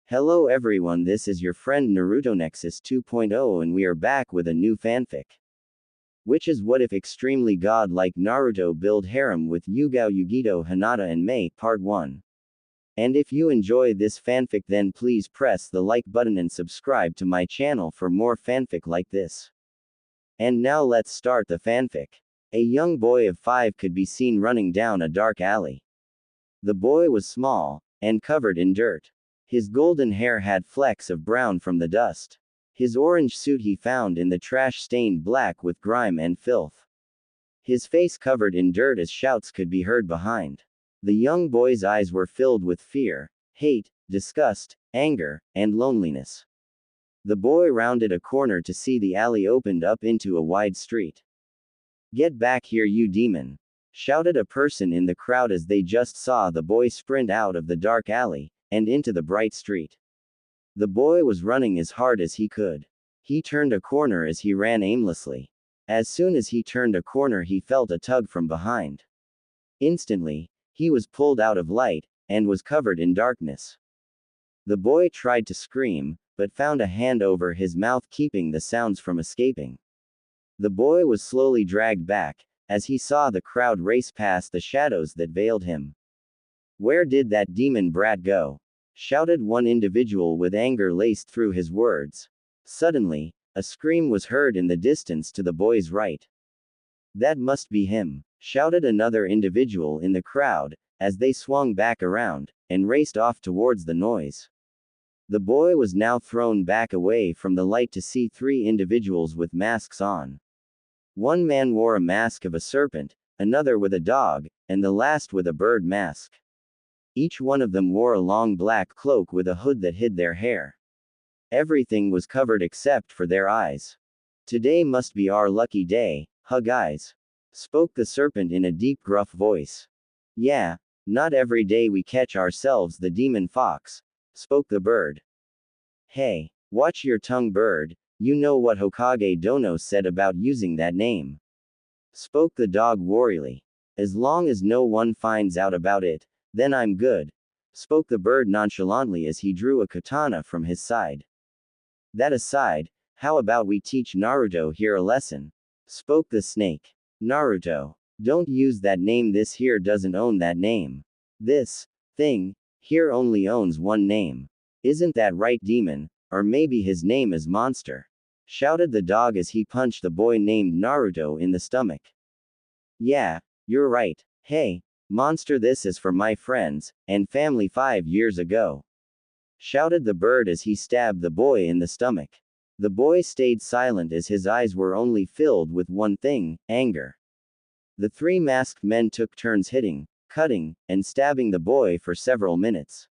Hello everyone, this is your friend Naruto Nexus 2.0 and we are back with a new fanfic. Which is what if extremely god-like Naruto build harem with Yugao, Yugito, Hinata and Mei, part 1. And if you enjoy this fanfic then please press the like button and subscribe to my channel for more fanfic like this. And now let's start the fanfic. A young boy of 5 could be seen running down a dark alley. The boy was small, and covered in dirt. His golden hair had flecks of brown from the dust. His orange suit he found in the trash stained black with grime and filth. His face covered in dirt as shouts could be heard behind. The young boy's eyes were filled with fear, hate, disgust, anger, and loneliness. The boy rounded a corner to see the alley opened up into a wide street. "Get back here, you demon!" shouted a person in the crowd as they just saw the boy sprint out of the dark alley and into the bright street. The boy was running as hard as he could. He turned a corner as he ran aimlessly. As soon as he turned a corner he felt a tug from behind. Instantly, he was pulled out of light, and was covered in darkness. The boy tried to scream, but found a hand over his mouth keeping the sounds from escaping. The boy was slowly dragged back, as he saw the crowd race past the shadows that veiled him. "Where did that demon brat go?" shouted one individual with anger laced through his words. Suddenly, a scream was heard in the distance to the boy's right. "That must be him," shouted another individual in the crowd, as they swung back around, and raced off towards the noise. The boy was now thrown back away from the light to see 3 individuals with masks on. One man wore a mask of a serpent, another with a dog, and the last with a bird mask. Each one of them wore a long black cloak with a hood that hid their hair. Everything was covered except for their eyes. "Today must be our lucky day, huh guys?" spoke the serpent in a deep gruff voice. "Yeah, not every day we catch ourselves the demon fox," spoke the bird. "Hey, watch your tongue, bird, you know what Hokage Dono said about using that name," spoke the dog warily. "As long as no one finds out about it, then I'm good," spoke the bird nonchalantly as he drew a katana from his side. "That aside, how about we teach Naruto here a lesson?" spoke the snake. "Naruto, don't use that name, this here doesn't own that name. This thing here only owns one name. Isn't that right, demon? Or maybe his name is Monster," shouted the dog as he punched the boy named Naruto in the stomach. "Yeah, you're right. Hey, Monster, this is for my friends and family 5 years ago," shouted the bird as he stabbed the boy in the stomach. The boy stayed silent as his eyes were only filled with one thing, anger. The 3 masked men took turns hitting, cutting, and stabbing the boy for several minutes.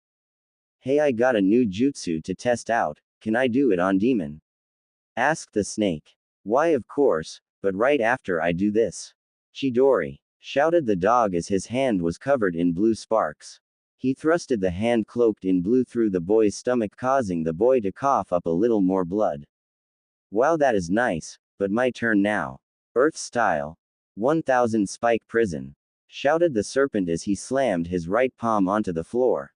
"Hey, I got a new jutsu to test out, can I do it on demon?" asked the snake. "Why, of course, but right after I do this. Chidori," shouted the dog as his hand was covered in blue sparks. He thrusted the hand cloaked in blue through the boy's stomach, causing the boy to cough up a little more blood. "Wow, that is nice, but my turn now. Earth style. 1000 spike prison," shouted the serpent as he slammed his right palm onto the floor.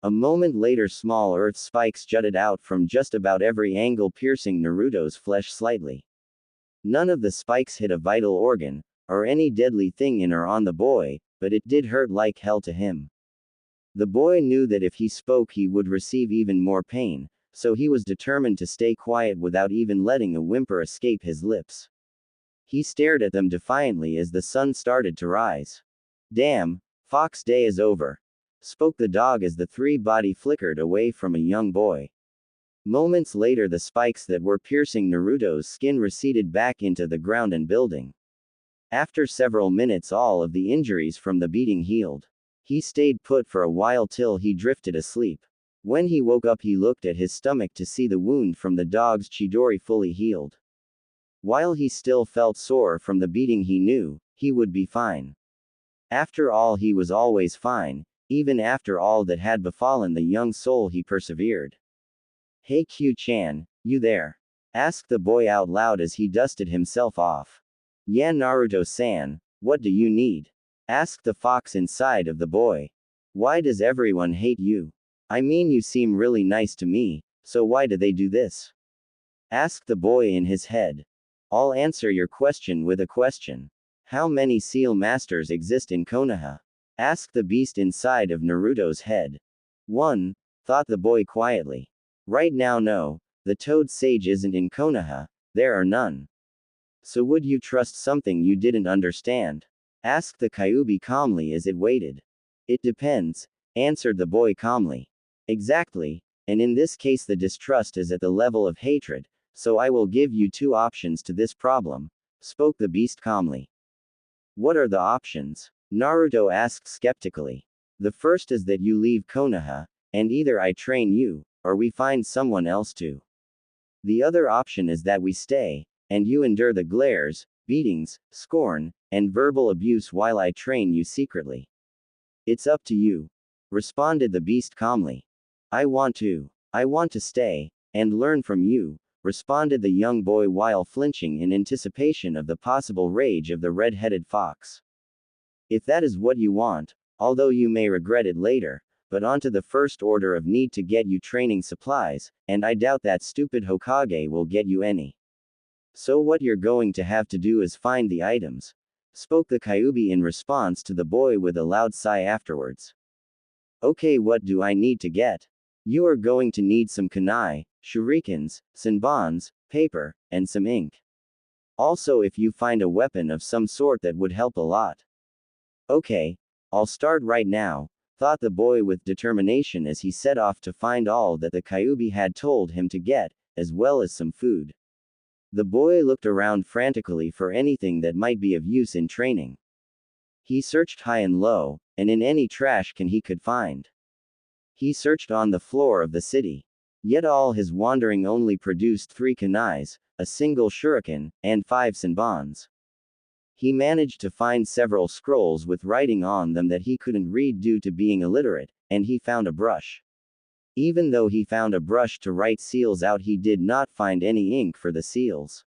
A moment later small earth spikes jutted out from just about every angle, piercing Naruto's flesh slightly. None of the spikes hit a vital organ, or any deadly thing in or on the boy, but it did hurt like hell to him. The boy knew that if he spoke he would receive even more pain, so he was determined to stay quiet without even letting a whimper escape his lips. He stared at them defiantly as the sun started to rise. "Damn, Fox Day is over," spoke the dog as the 3 body flickered away from a young boy. Moments later the spikes that were piercing Naruto's skin receded back into the ground and building. After several minutes all of the injuries from the beating healed. He stayed put for a while till he drifted asleep. When he woke up he looked at his stomach to see the wound from the dog's chidori fully healed. While he still felt sore from the beating he knew he would be fine. After all, he was always fine, even after all that had befallen the young soul. He persevered. "Hey Q-chan, you there?" asked the boy out loud as he dusted himself off. "Yeah, Naruto-san, what do you need?" asked the fox inside of the boy. "Why does everyone hate you?" I mean, you seem really nice to me, so why do they do this? Asked the boy in his head. I'll answer your question with a question. How many seal masters exist in Konoha? Asked the beast inside of Naruto's head. One, thought the boy quietly. Right now, no, the toad sage isn't in Konoha, there are none. So would you trust something you didn't understand? Asked the Kyuubi calmly as it waited. It depends, answered the boy calmly. Exactly, and in this case the distrust is at the level of hatred, so I will give you two options to this problem, spoke the beast calmly. What are the options? Naruto asked skeptically. The first is that you leave Konoha, and either I train you, or we find someone else to. The other option is that we stay, and you endure the glares, beatings, scorn, and verbal abuse while I train you secretly. It's up to you, responded the beast calmly. I want to stay, and learn from you, responded the young boy while flinching in anticipation of the possible rage of the red-headed fox. If that is what you want, although you may regret it later, but onto the first order of need to get you training supplies, and I doubt that stupid Hokage will get you any. So what you're going to have to do is find the items, spoke the Kyuubi in response to the boy with a loud sigh afterwards. Okay, what do I need to get? You are going to need some kunai, shurikens, senbons, paper, and some ink. Also, if you find a weapon of some sort, that would help a lot. Okay, I'll start right now, thought the boy with determination as he set off to find all that the Kyuubi had told him to get, as well as some food. The boy looked around frantically for anything that might be of use in training. He searched high and low, and in any trash can he could find. He searched on the floor of the city. Yet all his wandering only produced 3 kunais, a single shuriken, and 5 senbons. He managed to find several scrolls with writing on them that he couldn't read due to being illiterate, and he found a brush. Even though he found a brush to write seals out, he did not find any ink for the seals.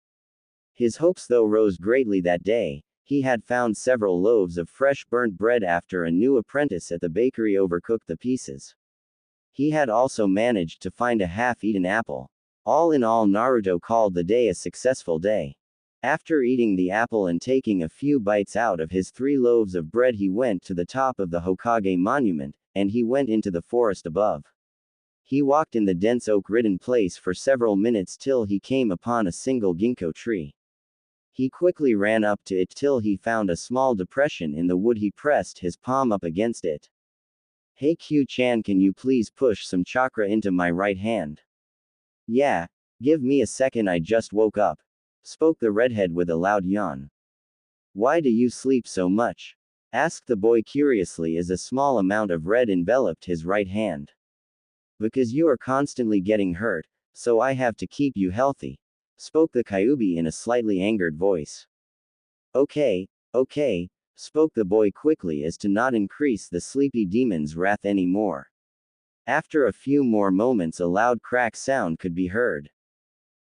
His hopes though rose greatly that day. He had found several loaves of fresh burnt bread after a new apprentice at the bakery overcooked the pieces. He had also managed to find a half-eaten apple. All in all, Naruto called the day a successful day. After eating the apple and taking a few bites out of his 3 loaves of bread, he went to the top of the Hokage monument, and he went into the forest above. He walked in the dense oak-ridden place for several minutes till he came upon a single ginkgo tree. He quickly ran up to it till he found a small depression in the wood. He pressed his palm up against it. Hey Q-chan, can you please push some chakra into my right hand? Yeah, give me a second, I just woke up, spoke the redhead with a loud yawn. Why do you sleep so much? Asked the boy curiously as a small amount of red enveloped his right hand. Because you are constantly getting hurt, so I have to keep you healthy, spoke the Kyuubi in a slightly angered voice. Okay, spoke the boy quickly as to not increase the sleepy demon's wrath any more. After a few more moments, a loud crack sound could be heard.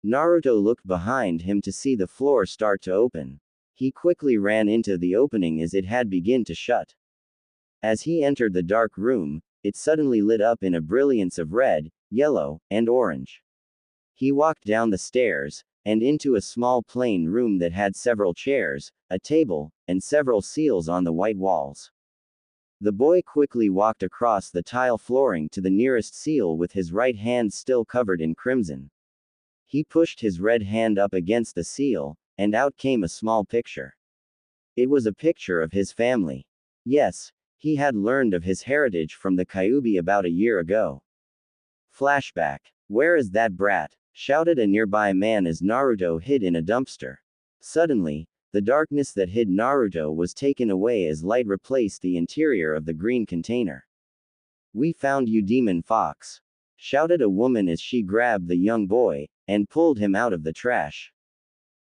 Naruto looked behind him to see the floor start to open. He quickly ran into the opening as it had begun to shut. As he entered the dark room, it suddenly lit up in a brilliance of red, yellow, and orange. He walked down the stairs, and into a small plain room that had several chairs, a table, and several seals on the white walls. The boy quickly walked across the tile flooring to the nearest seal with his right hand still covered in crimson. He pushed his red hand up against the seal, and out came a small picture. It was a picture of his family. Yes, he had learned of his heritage from the Kyuubi about a year ago. Flashback. Where is that brat? Shouted a nearby man as Naruto hid in a dumpster. Suddenly, the darkness that hid Naruto was taken away as light replaced the interior of the green container. We found you, demon fox, shouted a woman as she grabbed the young boy and pulled him out of the trash.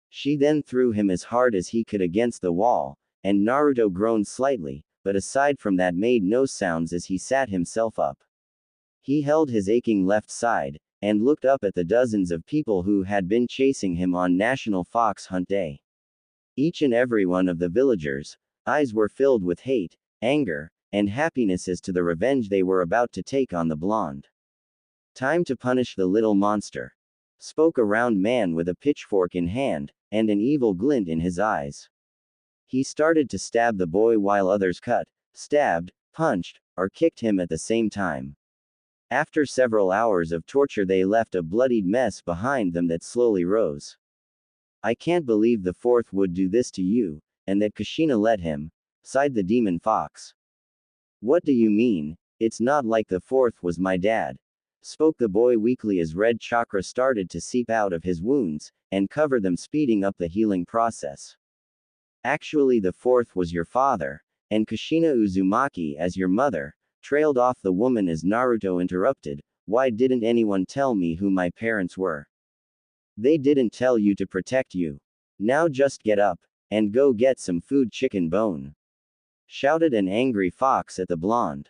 She then threw him as hard as he could against the wall, and Naruto groaned slightly, but aside from that made no sounds as he sat himself up. He held his aching left side, and looked up at the dozens of people who had been chasing him on National Fox Hunt Day. Each and every one of the villagers' eyes were filled with hate, anger, and happiness as to the revenge they were about to take on the blonde. Time to punish the little monster, spoke a round man with a pitchfork in hand, and an evil glint in his eyes. He started to stab the boy while others cut, stabbed, punched, or kicked him at the same time. After several hours of torture, they left a bloodied mess behind them that slowly rose. I can't believe the fourth would do this to you, and that Kushina let him, sighed the demon fox. What do you mean? It's not like the fourth was my dad, spoke the boy weakly as red chakra started to seep out of his wounds, and cover them, speeding up the healing process. Actually, the fourth was your father, and Kushina Uzumaki as your mother, trailed off the woman as Naruto interrupted. Why didn't anyone tell me who my parents were? They didn't tell you to protect you. Now just get up, and go get some food. Chicken bone, shouted an angry fox at the blonde.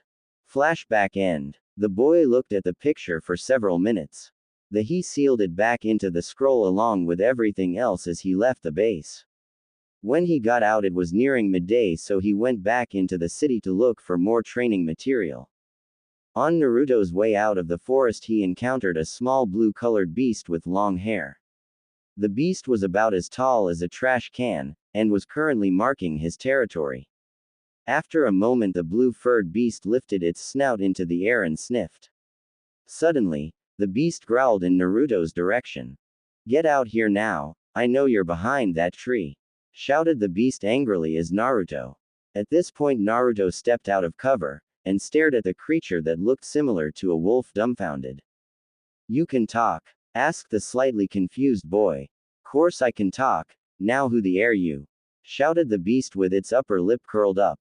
Flashback end. The boy looked at the picture for several minutes. He sealed it back into the scroll along with everything else as he left the base. When he got out, it was nearing midday, so he went back into the city to look for more training material. On Naruto's way out of the forest, he encountered a small blue-colored beast with long hair. The beast was about as tall as a trash can, and was currently marking his territory. After a moment, the blue-furred beast lifted its snout into the air and sniffed. Suddenly, the beast growled in Naruto's direction. Get out here now, I know you're behind that tree, shouted the beast angrily as Naruto. At this point, Naruto stepped out of cover, and stared at the creature that looked similar to a wolf, dumbfounded. You can talk? Asked the slightly confused boy. Course I can talk, now who the are you? Shouted the beast with its upper lip curled up.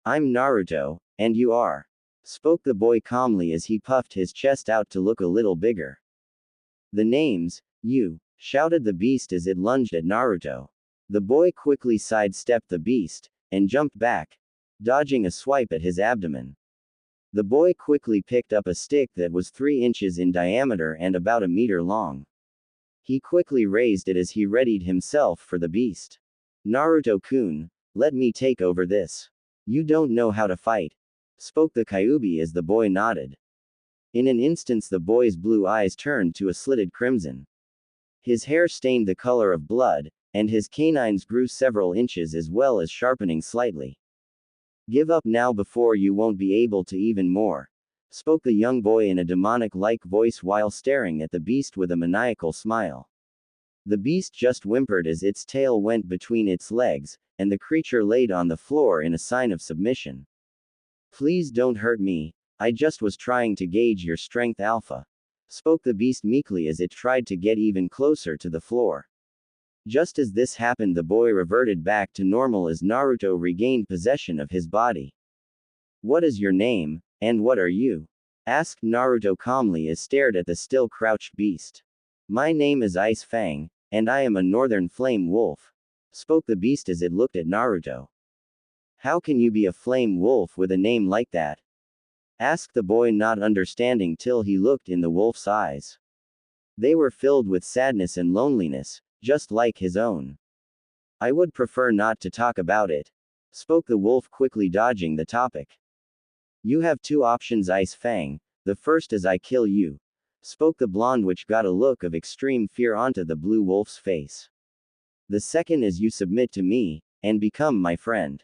I'm Naruto, and you are? Spoke the boy calmly as he puffed his chest out to look a little bigger. The name's you, shouted the beast as it lunged at Naruto. The boy quickly sidestepped the beast, and jumped back, dodging a swipe at his abdomen. The boy quickly picked up a stick that was 3 inches in diameter and about a meter long. He quickly raised it as he readied himself for the beast. Naruto-kun, let me take over this. You don't know how to fight, spoke the Kyuubi as the boy nodded. In an instant, the boy's blue eyes turned to a slitted crimson. His hair stained the color of blood, and his canines grew several inches as well as sharpening slightly. Give up now before you won't be able to even more, spoke the young boy in a demonic-like voice while staring at the beast with a maniacal smile. The beast just whimpered as its tail went between its legs, and the creature laid on the floor in a sign of submission. Please don't hurt me, I just was trying to gauge your strength, Alpha, spoke the beast meekly as it tried to get even closer to the floor. Just as this happened, the boy reverted back to normal as Naruto regained possession of his body. What is your name, and what are you? Asked Naruto calmly as stared at the still crouched beast. My name is Ice Fang, and I am a northern flame wolf, spoke the beast as it looked at Naruto. How can you be a flame wolf with a name like that? Asked the boy, not understanding till he looked in the wolf's eyes. They were filled with sadness and loneliness, just like his own. I would prefer not to talk about it, spoke the wolf, quickly dodging the topic. You have 2 options, Ice Fang. The first is I kill you, spoke the blonde, which got a look of extreme fear onto the blue wolf's face. The second is you submit to me, and become my friend.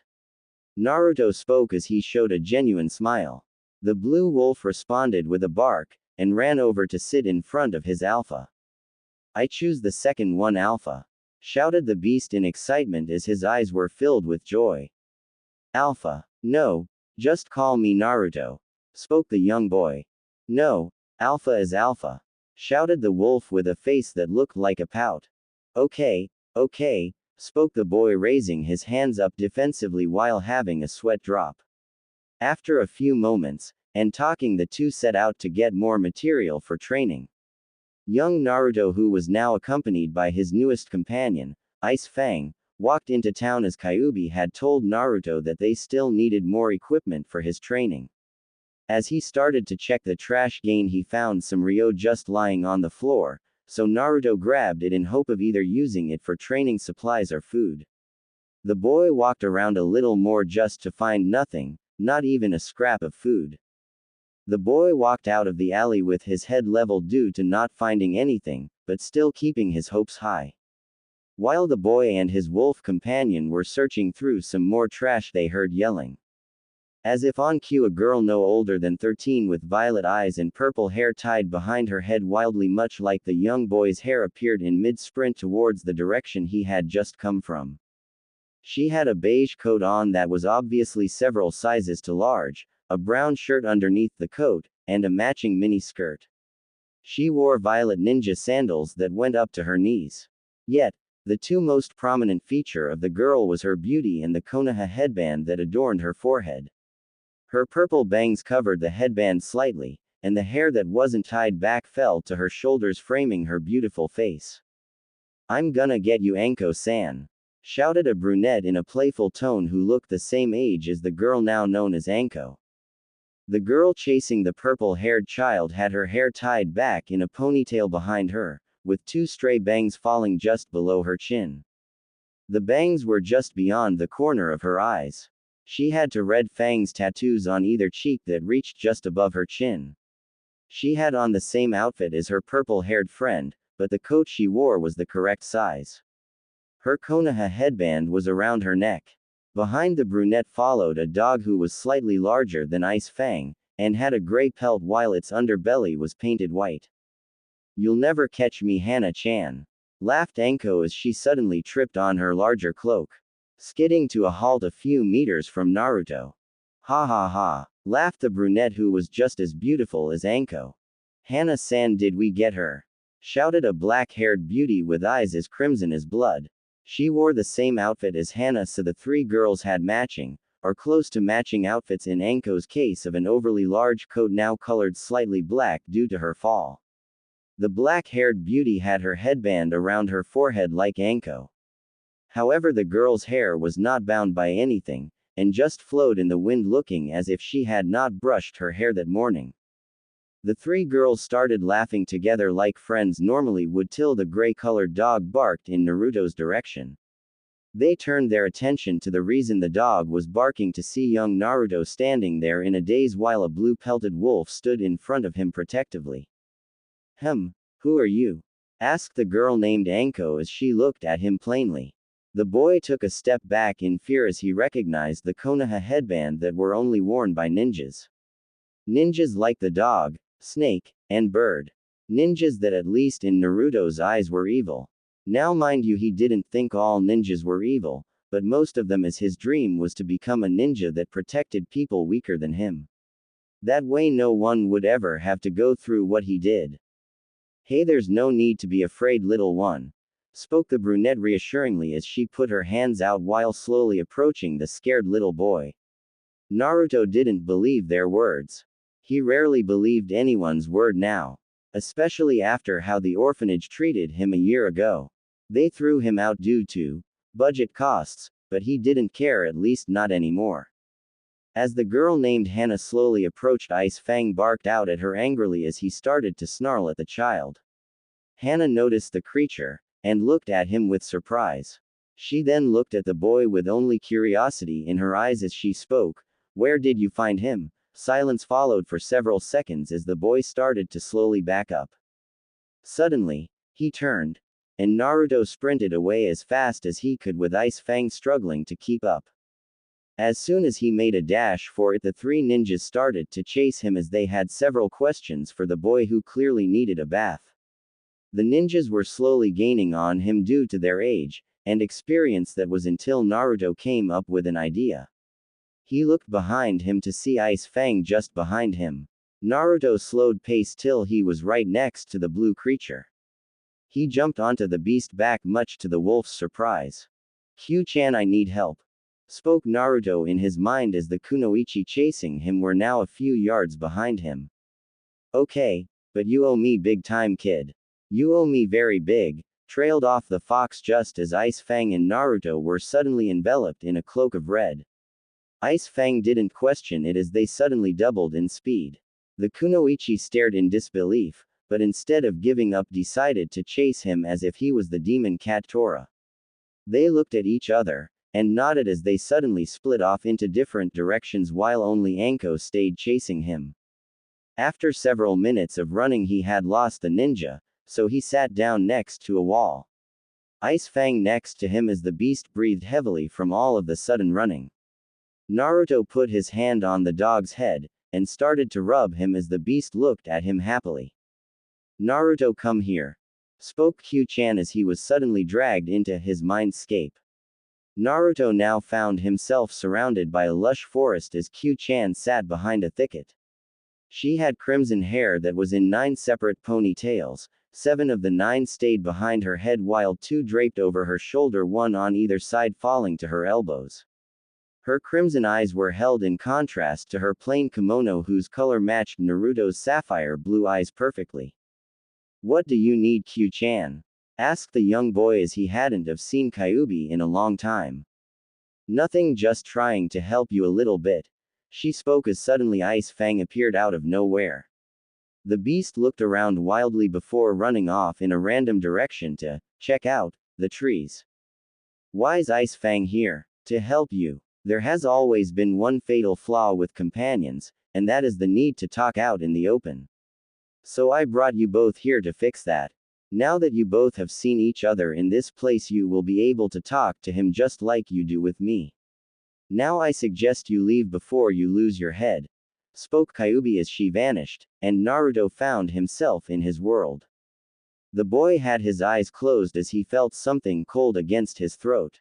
Naruto spoke as he showed a genuine smile. The blue wolf responded with a bark, and ran over to sit in front of his alpha. I choose the second one, Alpha, shouted the beast in excitement as his eyes were filled with joy. Alpha? No, just call me Naruto, spoke the young boy. No, Alpha is Alpha, shouted the wolf with a face that looked like a pout. Okay, spoke the boy, raising his hands up defensively while having a sweat drop. After a few moments, and talking, the two set out to get more material for training. Young Naruto, who was now accompanied by his newest companion, Ice Fang, walked into town as Kyuubi had told Naruto that they still needed more equipment for his training. As he started to check the trash can, he found some Ryo just lying on the floor, so Naruto grabbed it in hope of either using it for training supplies or food. The boy walked around a little more just to find nothing, Not even a scrap of food. The boy walked out of the alley with his head leveled due to not finding anything, but still keeping his hopes high. While the boy and his wolf companion were searching through some more trash, they heard yelling. As if on cue, a girl no older than 13 with violet eyes and purple hair tied behind her head wildly much like the young boy's hair appeared in mid-sprint towards the direction he had just come from. She had a beige coat on that was obviously several sizes too large, a brown shirt underneath the coat, and a matching mini skirt. She wore violet ninja sandals that went up to her knees. Yet, the two most prominent feature of the girl was her beauty and the Konoha headband that adorned her forehead. Her purple bangs covered the headband slightly, and the hair that wasn't tied back fell to her shoulders, framing her beautiful face. "I'm gonna get you, Anko-san," shouted a brunette in a playful tone who looked the same age as the girl now known as Anko. The girl chasing the purple-haired child had her hair tied back in a ponytail behind her, with two stray bangs falling just below her chin. The bangs were just beyond the corner of her eyes. She had two red fangs tattoos on either cheek that reached just above her chin. She had on the same outfit as her purple-haired friend, but the coat she wore was the correct size. Her Konoha headband was around her neck. Behind the brunette followed a dog who was slightly larger than Ice Fang, and had a gray pelt while its underbelly was painted white. "You'll never catch me, Hana-chan," laughed Anko as she suddenly tripped on her larger cloak, skidding to a halt a few meters from Naruto. "Ha ha ha," laughed the brunette who was just as beautiful as Anko. "Hana-san, did we get her?" shouted a black-haired beauty with eyes as crimson as blood. She wore the same outfit as Hana, so the three girls had matching, or close to matching outfits in Anko's case of an overly large coat now colored slightly black due to her fall. The black-haired beauty had her headband around her forehead like Anko. However, the girl's hair was not bound by anything, and just flowed in the wind, looking as if she had not brushed her hair that morning. The three girls started laughing together like friends normally would till the gray-colored dog barked in Naruto's direction. They turned their attention to the reason the dog was barking to see young Naruto standing there in a daze while a blue-pelted wolf stood in front of him protectively. Who are you?" asked the girl named Anko as she looked at him plainly. The boy took a step back in fear as he recognized the Konoha headband that were only worn by ninjas. Ninjas like the dog, snake, and bird. Ninjas that at least in Naruto's eyes were evil. Now mind you, he didn't think all ninjas were evil, but most of them, as his dream was to become a ninja that protected people weaker than him. That way no one would ever have to go through what he did. "Hey, there's no need to be afraid, little one," spoke the brunette reassuringly as she put her hands out while slowly approaching the scared little boy. Naruto didn't believe their words. He rarely believed anyone's word now, especially after how the orphanage treated him a year ago. They threw him out due to budget costs, but he didn't care, at least not anymore. As the girl named Hana slowly approached, Ice Fang barked out at her angrily as he started to snarl at the child. Hana noticed the creature, and looked at him with surprise. She then looked at the boy with only curiosity in her eyes as she spoke. "Where did you find him?" Silence followed for several seconds as the boy started to slowly back up. Suddenly, he turned, and Naruto sprinted away as fast as he could with Ice Fang struggling to keep up. As soon as he made a dash for it, the three ninjas started to chase him as they had several questions for the boy who clearly needed a bath. The ninjas were slowly gaining on him due to their age and experience that was until Naruto came up with an idea. He looked behind him to see Ice Fang just behind him. Naruto slowed pace till he was right next to the blue creature. He jumped onto the beast back, much to the wolf's surprise. "Q-chan, I need help," spoke Naruto in his mind as the kunoichi chasing him were now a few yards behind him. "Okay, but you owe me big time, kid. You owe me very big," trailed off the fox just as Ice Fang and Naruto were suddenly enveloped in a cloak of red. Ice Fang didn't question it as they suddenly doubled in speed. The kunoichi stared in disbelief, but instead of giving up decided to chase him as if he was the demon cat Tora. They looked at each other, and nodded as they suddenly split off into different directions while only Anko stayed chasing him. After several minutes of running he had lost the ninja, so he sat down next to a wall. Ice Fang next to him as the beast breathed heavily from all of the sudden running. Naruto put his hand on the dog's head, and started to rub him as the beast looked at him happily. Naruto, come here, spoke Q-chan as he was suddenly dragged into his mindscape. Naruto now found himself surrounded by a lush forest as Q-chan sat behind a thicket. She had crimson hair that was in 9 separate ponytails. 7 of the 9 stayed behind her head while 2 draped over her shoulder, 1 on either side falling to her elbows. Her crimson eyes were held in contrast to her plain kimono whose color matched Naruto's sapphire blue eyes perfectly. What do you need, Q-chan? Asked the young boy as he hadn't have seen Kyuubi in a long time. Nothing, just trying to help you a little bit, she spoke as suddenly Ice Fang appeared out of nowhere. The beast looked around wildly before running off in a random direction to check out the trees. Why's Ice Fang here? To help you. There has always been one fatal flaw with companions, and that is the need to talk out in the open. So I brought you both here to fix that. Now that you both have seen each other in this place, you will be able to talk to him just like you do with me. Now I suggest you leave before you lose your head, spoke Kyuubi as she vanished, and Naruto found himself in his world. The boy had his eyes closed as he felt something cold against his throat.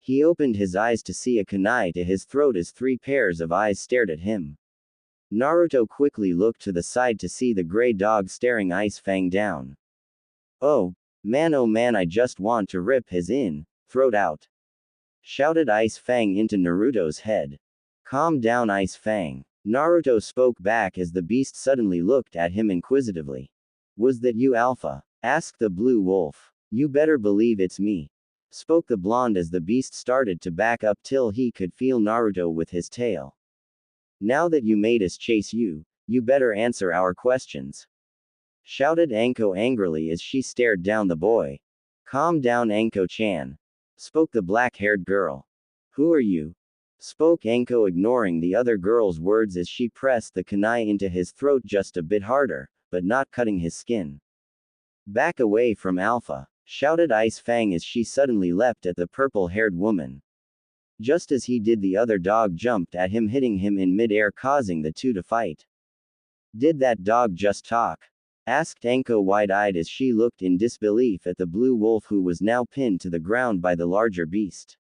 He opened his eyes to see a kunai to his throat as 3 pairs of eyes stared at him. Naruto quickly looked to the side to see the gray dog staring Ice Fang down. Oh man, I just want to rip his throat out, shouted Ice Fang into Naruto's head. Calm down, Ice Fang, Naruto spoke back as the beast suddenly looked at him inquisitively. Was that you, Alpha? Asked the blue wolf. You better believe it's me, spoke the blonde as the beast started to back up till he could feel Naruto with his tail. Now that you made us chase you, you better answer our questions, shouted Anko angrily as she stared down the boy. Calm down, Anko-chan, spoke the black-haired girl. Who are you? Spoke Anko, ignoring the other girl's words as she pressed the kunai into his throat just a bit harder, but not cutting his skin. Back away from Alpha, shouted Ice Fang as she suddenly leapt at the purple-haired woman. Just as he did, the other dog jumped at him, hitting him in mid-air, causing the two to fight. Did that dog just talk? Asked Anko wide-eyed as she looked in disbelief at the blue wolf who was now pinned to the ground by the larger beast.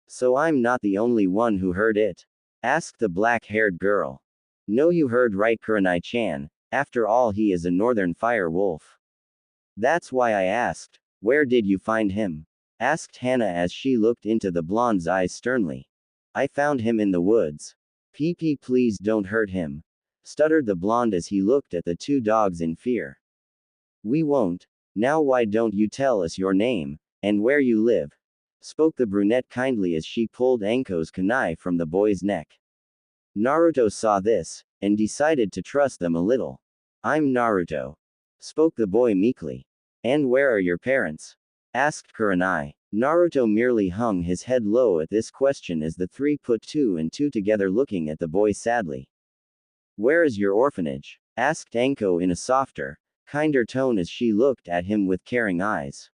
So I'm not the only one who heard it? Asked the black-haired girl. No, you heard right, Kurenai-chan. After all, he is a northern fire wolf. That's why I asked. Where did you find him? Asked Hana as she looked into the blonde's eyes sternly. I found him in the woods. PP, please don't hurt him, stuttered the blonde as he looked at the 2 dogs in fear. We won't. Now why don't you tell us your name, and where you live? Spoke the brunette kindly as she pulled Anko's kunai from the boy's neck. Naruto saw this, and decided to trust them a little. I'm Naruto, spoke the boy meekly. And where are your parents? Asked Kurenai. Naruto merely hung his head low at this question as the 3 put 2 and 2 together, looking at the boy sadly. Where is your orphanage? Asked Anko in a softer, kinder tone as she looked at him with caring eyes.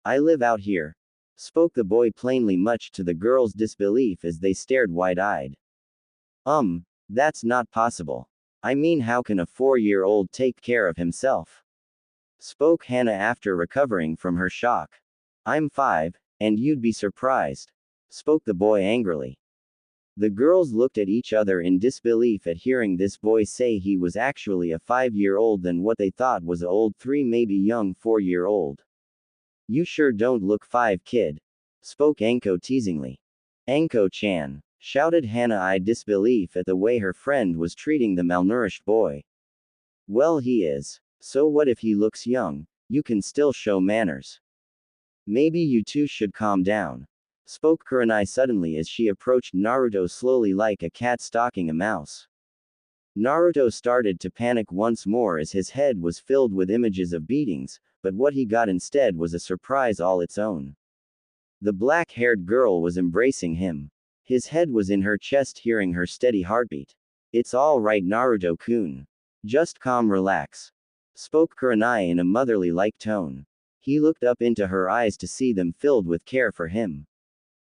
I live out here, spoke the boy plainly, much to the girls' disbelief as they stared wide-eyed. That's not possible. I mean, how can a 4-year-old take care of himself? Spoke Hana after recovering from her shock. I'm 5, and you'd be surprised, spoke the boy angrily. The girls looked at each other in disbelief at hearing this boy say he was actually a 5-year-old than what they thought was a old 3, maybe young 4-year-old. You sure don't look 5, kid, spoke Anko teasingly. Anko-chan, shouted Hana-eyed disbelief at the way her friend was treating the malnourished boy. Well, he is. So what if he looks young? You can still show manners. Maybe you two should calm down, spoke Kurenai suddenly as she approached Naruto slowly like a cat stalking a mouse. Naruto started to panic once more as his head was filled with images of beatings, but what he got instead was a surprise all its own. The black-haired girl was embracing him. His head was in her chest, hearing her steady heartbeat. It's all right, Naruto-kun. Just calm, relax, spoke Kurenai in a motherly-like tone. He looked up into her eyes to see them filled with care for him.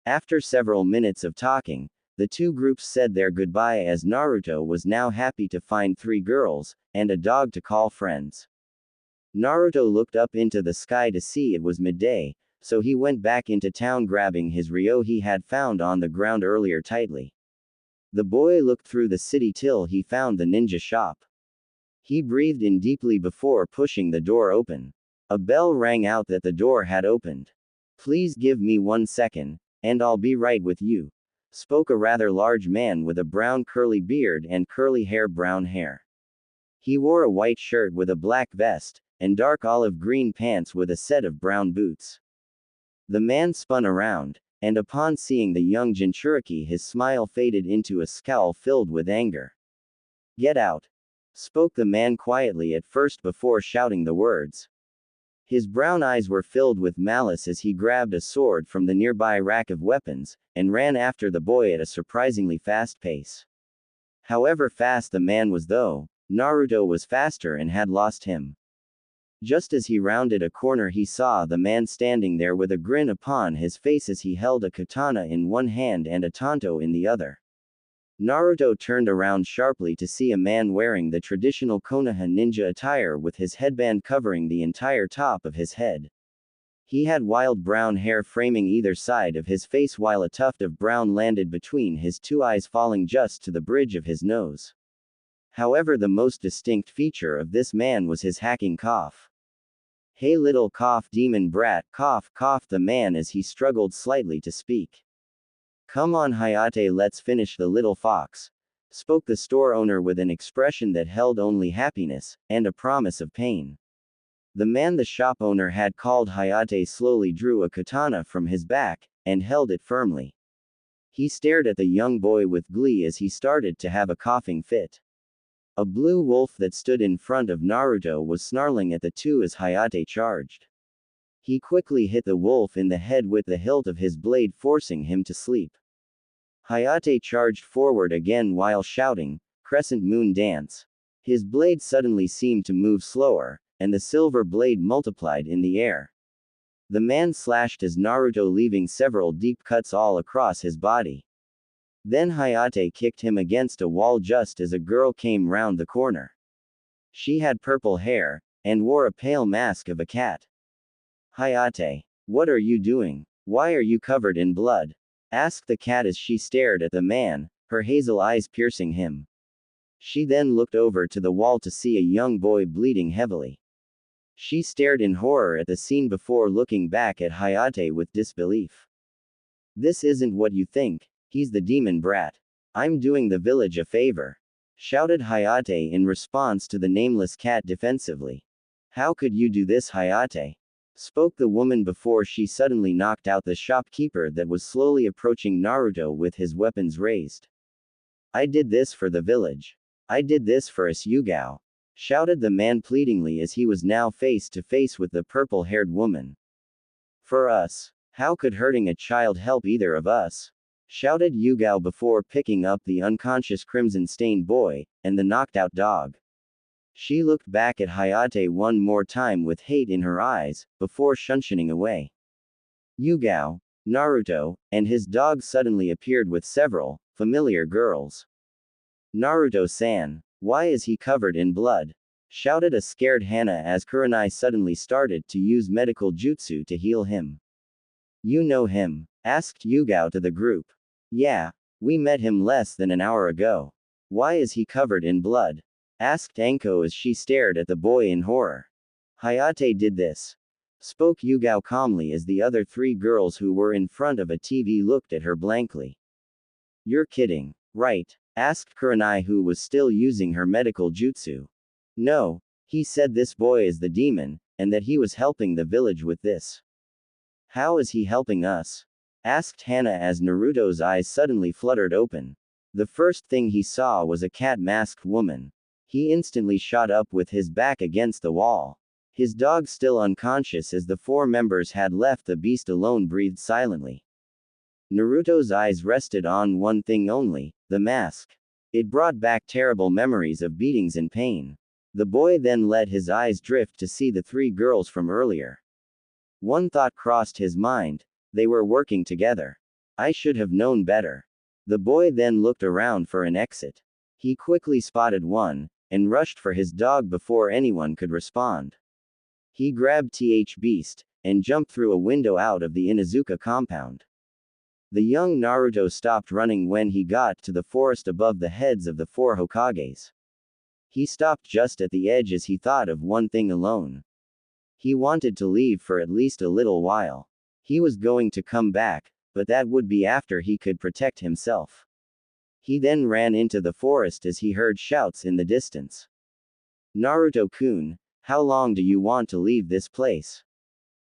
After several minutes of talking, the two groups said their goodbye as Naruto was now happy to find 3 girls, and a dog to call friends. Naruto looked up into the sky to see it was midday, so he went back into town grabbing his ryo he had found on the ground earlier tightly. The boy looked through the city till he found the ninja shop. He breathed in deeply before pushing the door open. A bell rang out that the door had opened. Please give me 1 second, and I'll be right with you, spoke a rather large man with a brown curly beard and curly hair, brown hair. He wore a white shirt with a black vest, and dark olive green pants with a set of brown boots. The man spun around, and upon seeing the young Jinchuriki his smile faded into a scowl filled with anger. Get out, spoke the man quietly at first before shouting the words. His brown eyes were filled with malice as he grabbed a sword from the nearby rack of weapons, and ran after the boy at a surprisingly fast pace. However fast the man was though, Naruto was faster and had lost him. Just as he rounded a corner he saw the man standing there with a grin upon his face as he held a katana in one hand and a tanto in the other. Naruto turned around sharply to see a man wearing the traditional Konoha ninja attire with his headband covering the entire top of his head. He had wild brown hair framing either side of his face while a tuft of brown landed between his 2 eyes falling just to the bridge of his nose. However, the most distinct feature of this man was his hacking cough. Hey little cough demon brat, cough, coughed the man as he struggled slightly to speak. Come on Hayate, let's finish the little fox, spoke the store owner with an expression that held only happiness, and a promise of pain. The man the shop owner had called Hayate slowly drew a katana from his back, and held it firmly. He stared at the young boy with glee as he started to have a coughing fit. A blue wolf that stood in front of Naruto was snarling at the two as Hayate charged. He quickly hit the wolf in the head with the hilt of his blade, forcing him to sleep. Hayate charged forward again while shouting, "Crescent Moon Dance." His blade suddenly seemed to move slower, and the silver blade multiplied in the air. The man slashed as Naruto, leaving several deep cuts all across his body. Then Hayate kicked him against a wall just as a girl came round the corner. She had purple hair, and wore a pale mask of a cat. Hayate, what are you doing? Why are you covered in blood? Asked the cat as she stared at the man, her hazel eyes piercing him. She then looked over to the wall to see a young boy bleeding heavily. She stared in horror at the scene before looking back at Hayate with disbelief. This isn't what you think. He's the demon brat. I'm doing the village a favor, shouted Hayate in response to the nameless cat defensively. How could you do this, Hayate? Spoke the woman before she suddenly knocked out the shopkeeper that was slowly approaching Naruto with his weapons raised. I did this for the village. I did this for us, Yugao, shouted the man pleadingly as he was now face to face with the purple-haired woman. For us. How could hurting a child help either of us? Shouted Yugao before picking up the unconscious crimson-stained boy, and the knocked-out dog. She looked back at Hayate one more time with hate in her eyes, before shunning away. Yugao, Naruto, and his dog suddenly appeared with several familiar girls. Naruto-san, why is he covered in blood? Shouted a scared Hana as Kurenai suddenly started to use medical jutsu to heal him. You know him? Asked Yugao to the group. Yeah, we met him less than an hour ago. Why is he covered in blood? Asked Anko as she stared at the boy in horror. Hayate did this, spoke Yugao calmly as the other 3 girls who were in front of a TV looked at her blankly. You're kidding, right? Asked Kurenai, who was still using her medical jutsu. No, he said this boy is the demon, and that he was helping the village with this. How is he helping us? Asked Hana as Naruto's eyes suddenly fluttered open. The first thing he saw was a cat-masked woman. He instantly shot up with his back against the wall. His dog still unconscious as the four members had left, the beast alone breathed silently. Naruto's eyes rested on one thing only, the mask. It brought back terrible memories of beatings and pain. The boy then let his eyes drift to see the three girls from earlier. One thought crossed his mind: they were working together. I should have known better. The boy then looked around for an exit. He quickly spotted one, and rushed for his dog before anyone could respond. He grabbed Th Beast, and jumped through a window out of the Inuzuka compound. The young Naruto stopped running when he got to the forest above the heads of the four Hokages. He stopped just at the edge as he thought of one thing alone. He wanted to leave for at least a little while. He was going to come back, but that would be after he could protect himself. He then ran into the forest as he heard shouts in the distance. Naruto-kun, how long do you want to leave this place?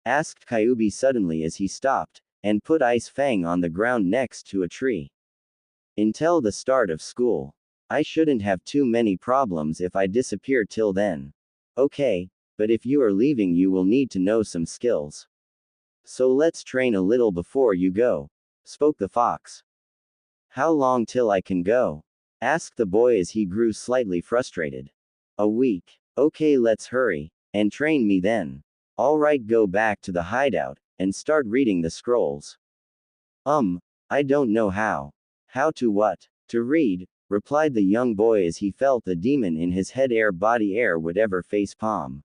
Asked Kyuubi suddenly as he stopped, and put Ice Fang on the ground next to a tree. Until the start of school. I shouldn't have too many problems if I disappear till then. Okay, but if you are leaving you will need to know some skills. So let's train a little before you go, spoke the fox. How long till I can go? Asked the boy as he grew slightly frustrated. A week. Okay, let's hurry, and train me then. Alright, go back to the hideout, and start reading the scrolls. I don't know how. How to what? To read, replied the young boy as he felt the demon in his head body would ever face palm.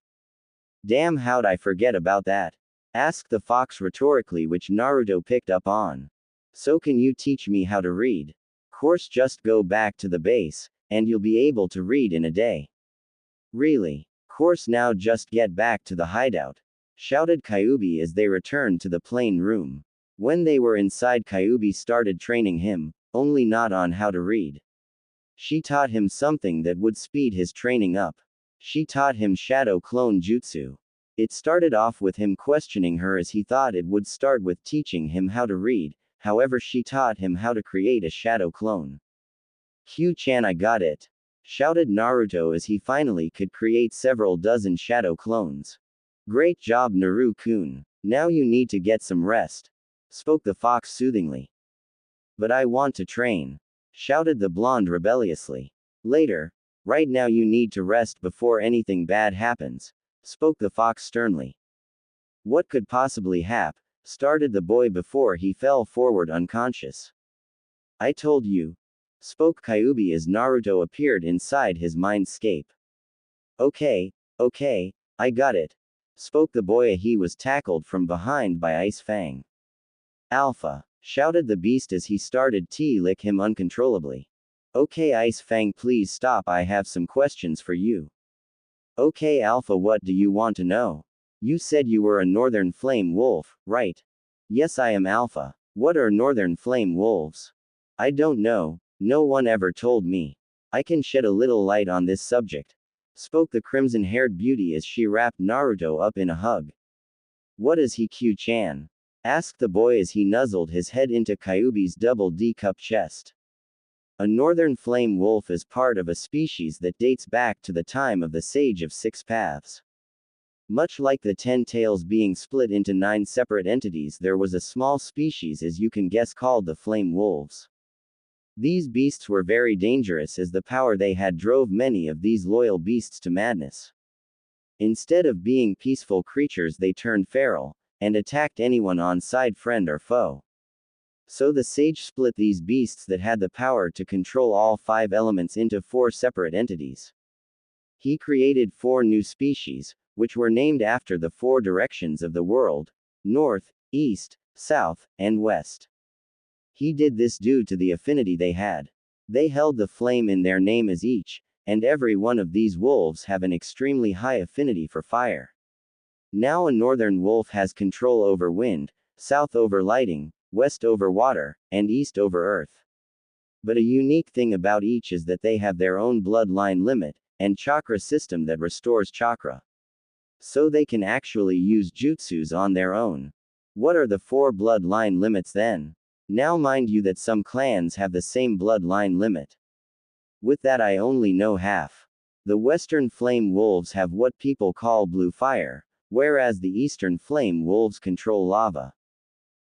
Damn, how'd I forget about that? Asked the fox rhetorically, which Naruto picked up on. So can you teach me how to read? Course, just go back to the base, and you'll be able to read in a day. Really? Course, now just get back to the hideout, shouted Kyuubi as they returned to the plain room. When they were inside, Kyuubi started training him, only not on how to read. She taught him something that would speed his training up. She taught him Shadow Clone Jutsu. It started off with him questioning her as he thought it would start with teaching him how to read, however she taught him how to create a shadow clone. Q-chan, I got it, shouted Naruto as he finally could create several dozen shadow clones. Great job, Naru-kun. Now you need to get some rest, spoke the fox soothingly. But I want to train, shouted the blonde rebelliously. Later. Right now you need to rest before anything bad happens, spoke the fox sternly. What could possibly happen? Started the boy before he fell forward unconscious. I told you, spoke Kyuubi as Naruto appeared inside his mindscape. Okay, I got it, spoke the boy. He was tackled from behind by Ice Fang. Alpha, shouted the beast as he started to lick him uncontrollably. Okay, Ice Fang, please stop, I have some questions for you. Okay, Alpha, what do you want to know? You said you were a northern flame wolf, right? Yes, I am Alpha. What are northern flame wolves? I don't know, no one ever told me. I can shed a little light on this subject, spoke the crimson-haired beauty as she wrapped Naruto up in a hug. What is he, Q-chan? Asked the boy as he nuzzled his head into Kyuubi's double D-cup chest. A northern flame wolf is part of a species that dates back to the time of the Sage of Six Paths. Much like the 10 tails being split into 9 separate entities, there was a small species, as you can guess, called the flame wolves. These beasts were very dangerous as the power they had drove many of these loyal beasts to madness. Instead of being peaceful creatures, they turned feral, and attacked anyone on side, friend or foe. So the sage split these beasts that had the power to control all 5 elements into 4 separate entities. He created 4 new species, which were named after the 4 directions of the world: north, east, south, and west. He did this due to the affinity they had. They held the flame in their name as each and every one of these wolves have an extremely high affinity for fire. Now a northern wolf has control over wind, south over lighting, west over water, and east over earth. But a unique thing about each is that they have their own bloodline limit, and chakra system that restores chakra. So they can actually use jutsus on their own. What are the 4 bloodline limits then? Now mind you that some clans have the same bloodline limit. With that I only know half. The Western flame wolves have what people call blue fire, whereas the Eastern flame wolves control lava.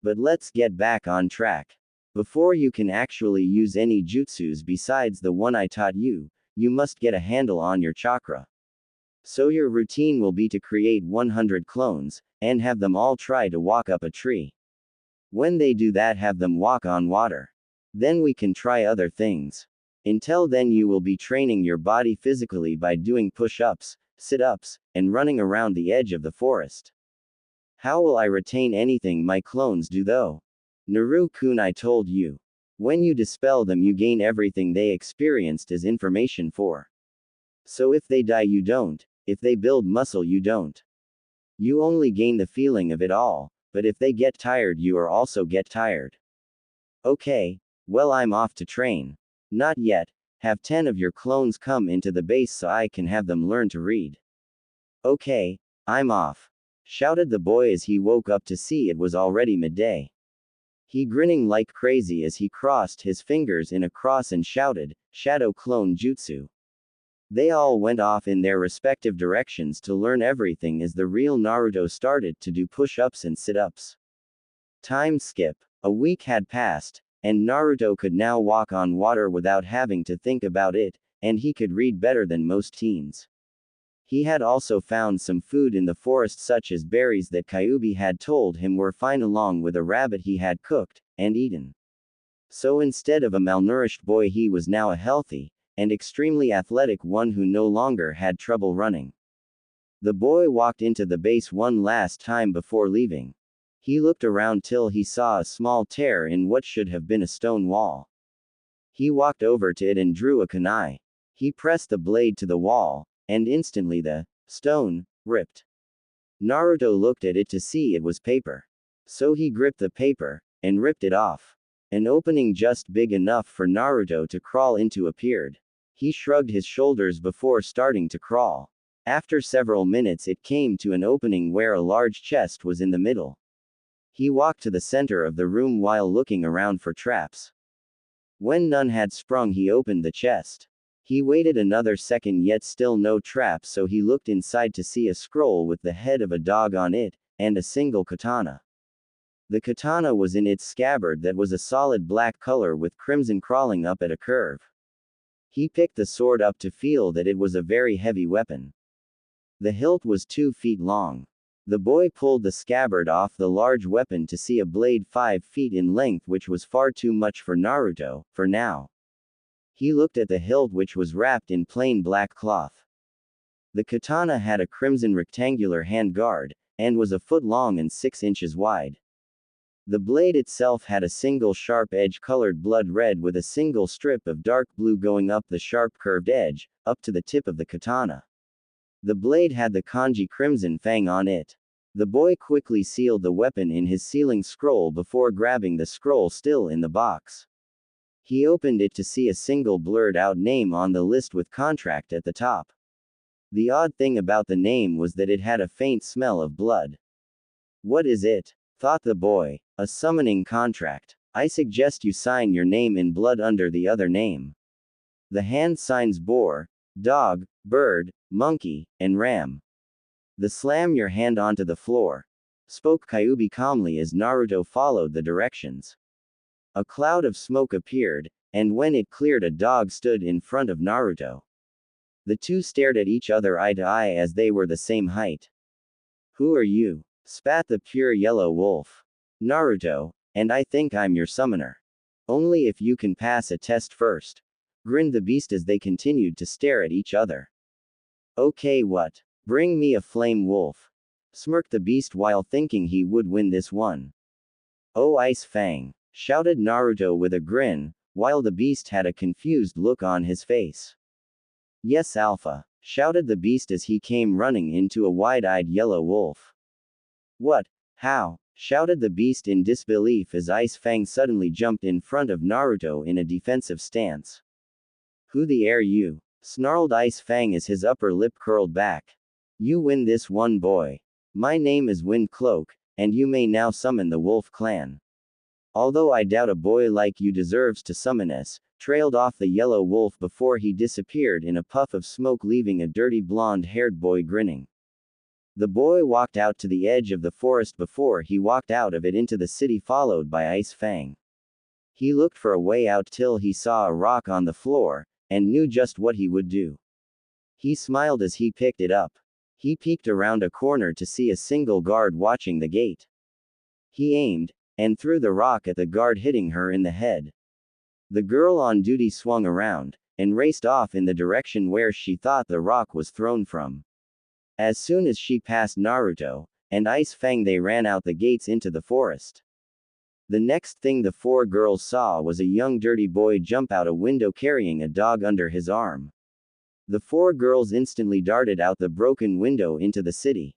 But let's get back on track. Before you can actually use any jutsus besides the one I taught you, you must get a handle on your chakra. So your routine will be to create 100 clones, and have them all try to walk up a tree. When they do that, have them walk on water. Then we can try other things. Until then you will be training your body physically by doing push-ups, sit-ups, and running around the edge of the forest. How will I retain anything my clones do though? Naru-kun, I told you. When you dispel them you gain everything they experienced as information for. So if they die you don't, if they build muscle you don't. You only gain the feeling of it all, but if they get tired you are also get tired. Okay, well I'm off to train. Not yet, have 10 of your clones come into the base so I can have them learn to read. Okay, I'm off, shouted the boy as he woke up to see it was already midday. He grinning like crazy as he crossed his fingers in a cross and shouted, Shadow Clone Jutsu. They all went off in their respective directions to learn everything as the real Naruto started to do push-ups and sit-ups. Time skip. A week had passed, and Naruto could now walk on water without having to think about it, and he could read better than most teens. He had also found some food in the forest such as berries that Kyuubi had told him were fine along with a rabbit he had cooked, and eaten. So instead of a malnourished boy he was now a healthy, and extremely athletic one who no longer had trouble running. The boy walked into the base one last time before leaving. He looked around till he saw a small tear in what should have been a stone wall. He walked over to it and drew a kunai. He pressed the blade to the wall, and instantly the stone ripped. Naruto looked at it to see it was paper. So he gripped the paper, and ripped it off. An opening just big enough for Naruto to crawl into appeared. He shrugged his shoulders before starting to crawl. After several minutes it came to an opening where a large chest was in the middle. He walked to the center of the room while looking around for traps. When none had sprung he opened the chest. He waited another second yet still no trap, so he looked inside to see a scroll with the head of a dog on it, and a single katana. The katana was in its scabbard that was a solid black color with crimson crawling up at a curve. He picked the sword up to feel that it was a very heavy weapon. The hilt was 2 feet long. The boy pulled the scabbard off the large weapon to see a blade 5 feet in length, which was far too much for Naruto, for now. He looked at the hilt, which was wrapped in plain black cloth. The katana had a crimson rectangular handguard, and was a foot long and 6 inches wide. The blade itself had a single sharp edge colored blood red with a single strip of dark blue going up the sharp curved edge, up to the tip of the katana. The blade had the kanji crimson fang on it. The boy quickly sealed the weapon in his sealing scroll before grabbing the scroll still in the box. He opened it to see a single blurred out name on the list with contract at the top. The odd thing about the name was that it had a faint smell of blood. What is it? Thought the boy. A summoning contract. I suggest you sign your name in blood under the other name. The hand signs boar, dog, bird, monkey, and ram. The slam your hand onto the floor, spoke Kyuubi calmly as Naruto followed the directions. A cloud of smoke appeared, and when it cleared a dog stood in front of Naruto. The two stared at each other eye to eye as they were the same height. Who are you? Spat the pure yellow wolf. Naruto, and I think I'm your summoner. Only if you can pass a test first. Grinned the beast as they continued to stare at each other. Okay, what? Bring me a flame wolf. Smirked the beast while thinking he would win this one. Oh, Ice Fang, shouted Naruto with a grin, while the beast had a confused look on his face. Yes, Alpha, shouted the beast as he came running into a wide-eyed yellow wolf. What? How? Shouted the beast in disbelief as Ice Fang suddenly jumped in front of Naruto in a defensive stance. Who the air you? Snarled Ice Fang as his upper lip curled back. You win this one, boy. My name is Wind Cloak, and you may now summon the Wolf Clan. Although I doubt a boy like you deserves to summon us, trailed off the yellow wolf before he disappeared in a puff of smoke, leaving a dirty blonde-haired boy grinning. The boy walked out to the edge of the forest before he walked out of it into the city, followed by Ice Fang. He looked for a way out till he saw a rock on the floor, and knew just what he would do. He smiled as he picked it up. He peeked around a corner to see a single guard watching the gate. He aimed, and threw the rock at the guard, hitting her in the head. The girl on duty swung around, and raced off in the direction where she thought the rock was thrown from. As soon as she passed Naruto and Ice Fang, they ran out the gates into the forest. The next thing the four girls saw was a young dirty boy jump out a window carrying a dog under his arm. The four girls instantly darted out the broken window into the city.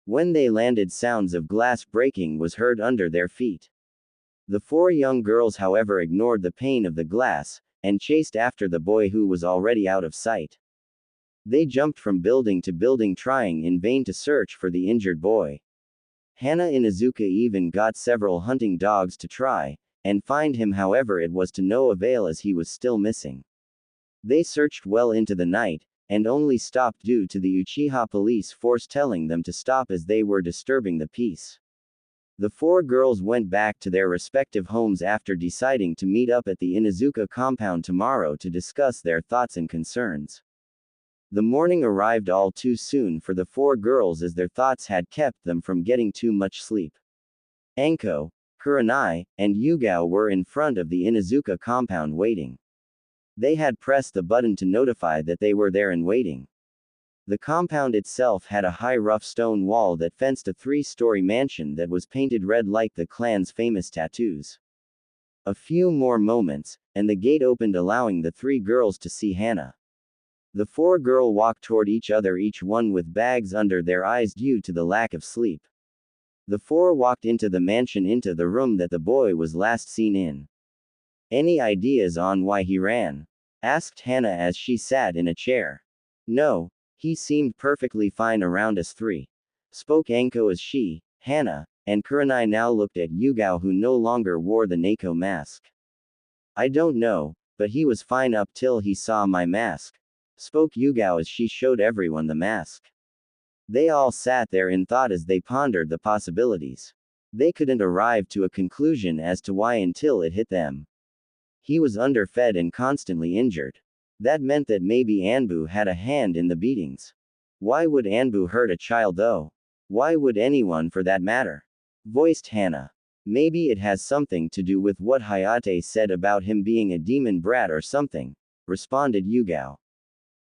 When they landed, sounds of glass breaking was heard under their feet. The four young girls, however, ignored the pain of the glass, and chased after the boy, who was already out of sight. They jumped from building to building, trying in vain to search for the injured boy. Hana Inuzuka even got several hunting dogs to try and find him, however it was to no avail, as he was still missing. They searched well into the night, and only stopped due to the Uchiha police force telling them to stop as they were disturbing the peace. The four girls went back to their respective homes after deciding to meet up at the Inuzuka compound tomorrow to discuss their thoughts and concerns. The morning arrived all too soon for the four girls, as their thoughts had kept them from getting too much sleep. Anko, Kurenai, and Yugao were in front of the Inuzuka compound waiting. They had pressed the button to notify that they were there and waiting. The compound itself had a high rough stone wall that fenced a 3-story mansion that was painted red like the clan's famous tattoos. A few more moments, and the gate opened, allowing the three girls to see Hana. The four girls walked toward each other, each one with bags under their eyes due to the lack of sleep. The four walked into the mansion, into the room that the boy was last seen in. "Any ideas on why he ran?" asked Hana as she sat in a chair. "No, he seemed perfectly fine around us three," spoke Anko as she, Hana, and Kurenai now looked at Yugao, who no longer wore the Neko mask. "I don't know, but he was fine up till he saw my mask," spoke Yugao as she showed everyone the mask. They all sat there in thought as they pondered the possibilities. They couldn't arrive to a conclusion as to why until it hit them. He was underfed and constantly injured. That meant that maybe Anbu had a hand in the beatings. Why would Anbu hurt a child though? Why would anyone for that matter? Voiced Hana. "Maybe it has something to do with what Hayate said about him being a demon brat or something," responded Yugao.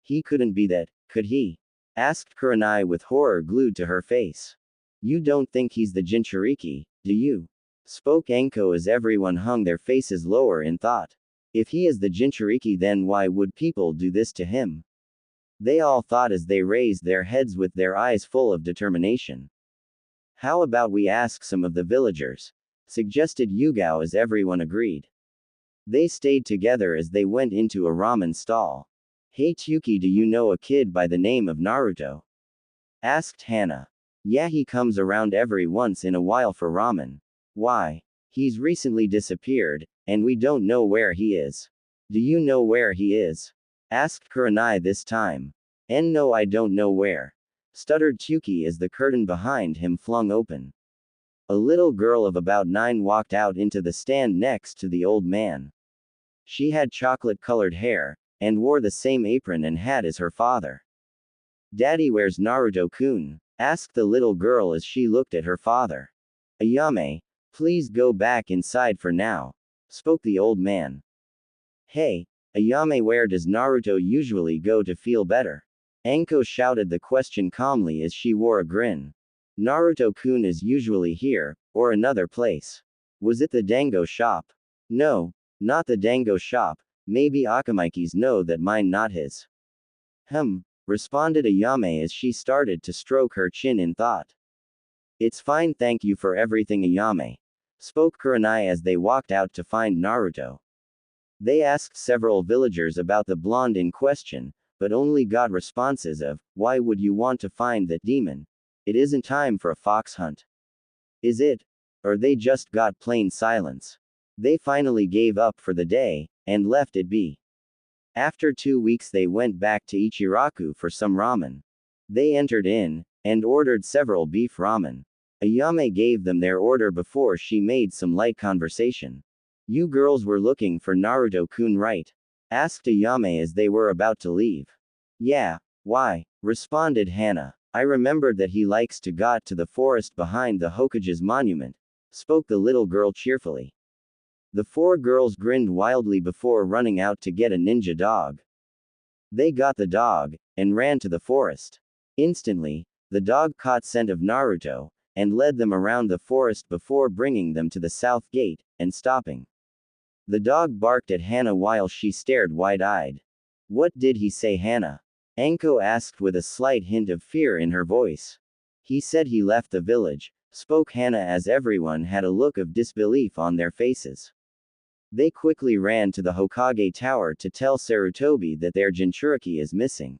"He couldn't be that, could he?" asked Kurenai with horror glued to her face. "You don't think he's the Jinchuriki, do you?" spoke Anko as everyone hung their faces lower in thought. "If he is the Jinchuriki, then why would people do this to him?" They all thought as they raised their heads with their eyes full of determination. "How about we ask some of the villagers?" suggested Yugao as everyone agreed. They stayed together as they went into a ramen stall. "Hey Tsuki, do you know a kid by the name of Naruto?" asked Hana. "Yeah, he comes around every once in a while for ramen." "Why? He's recently disappeared, and we don't know where he is." "Do you know where he is?" asked Kurenai this time. "No, I don't know where," stuttered Tsuki as the curtain behind him flung open. A little girl of about 9 walked out into the stand next to the old man. She had chocolate-colored hair, and wore the same apron and hat as her father. "Daddy, where's Naruto-kun?" asked the little girl as she looked at her father. "Ayame, please go back inside for now," spoke the old man. "Hey, Ayame, where does Naruto usually go to feel better?" Anko shouted the question calmly as she wore a grin. "Naruto-kun is usually here, or another place." "Was it the dango shop?" "No, not the dango shop. Maybe Akamaiki's, no, that mine, not his." Responded Ayame as she started to stroke her chin in thought. "It's fine, thank you for everything, Ayame," spoke Kurenai as they walked out to find Naruto. They asked several villagers about the blonde in question, but only got responses of, "Why would you want to find that demon? It isn't time for a fox hunt." "Is it?" Or they just got plain silence. They finally gave up for the day, and left it be. After 2 weeks they went back to Ichiraku for some ramen. They entered in, and ordered several beef ramen. Ayame gave them their order before she made some light conversation. You girls were looking for Naruto-kun, right? Asked Ayame as they were about to leave. Yeah, why? Responded Hana. I remembered that he likes to go to the forest behind the Hokage's monument, spoke the little girl cheerfully. The four girls grinned wildly before running out to get a ninja dog. They got the dog, and ran to the forest. Instantly, the dog caught scent of Naruto, and led them around the forest before bringing them to the south gate, and stopping. The dog barked at Hana while she stared wide-eyed. What did he say, Hana? Anko asked with a slight hint of fear in her voice. He said he left the village, spoke Hana as everyone had a look of disbelief on their faces. They quickly ran to the Hokage Tower to tell Sarutobi that their Jinchuriki is missing.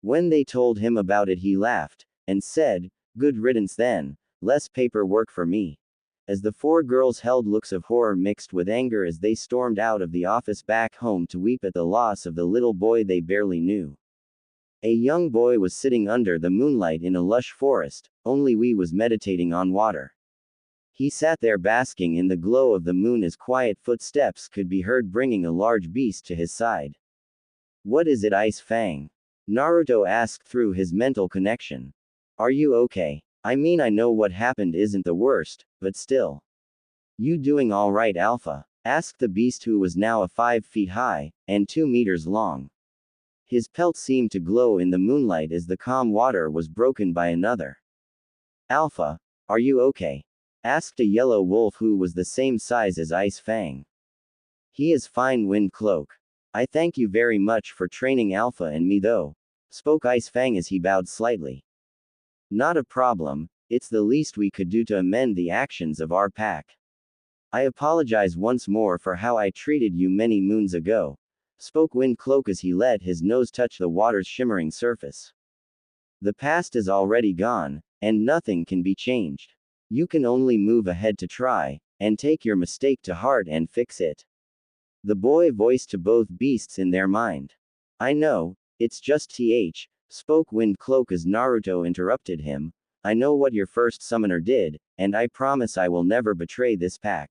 When they told him about it he laughed, and said, good riddance then, less paperwork for me. As the four girls held looks of horror mixed with anger as they stormed out of the office back home to weep at the loss of the little boy they barely knew. A young boy was sitting under the moonlight in a lush forest, only we was meditating on water. He sat there basking in the glow of the moon as quiet footsteps could be heard bringing a large beast to his side. What is it, Ice Fang? Naruto asked through his mental connection. Are you okay? I mean, I know what happened isn't the worst, but still. You doing alright, Alpha? Asked the beast, who was now 5 feet high, and 2 meters long. His pelt seemed to glow in the moonlight as the calm water was broken by another. Alpha, are you okay? Asked a yellow wolf who was the same size as Ice Fang. He is fine, Wind Cloak. I thank you very much for training Alpha and me though, spoke Ice Fang as he bowed slightly. Not a problem, it's the least we could do to amend the actions of our pack. I apologize once more for how I treated you many moons ago, spoke Wind Cloak as he let his nose touch the water's shimmering surface. The past is already gone, and nothing can be changed. You can only move ahead to try, and take your mistake to heart and fix it. The boy voiced to both beasts in their mind. I know, it's just spoke Wind Cloak as Naruto interrupted him. I know what your first summoner did, and I promise I will never betray this pack.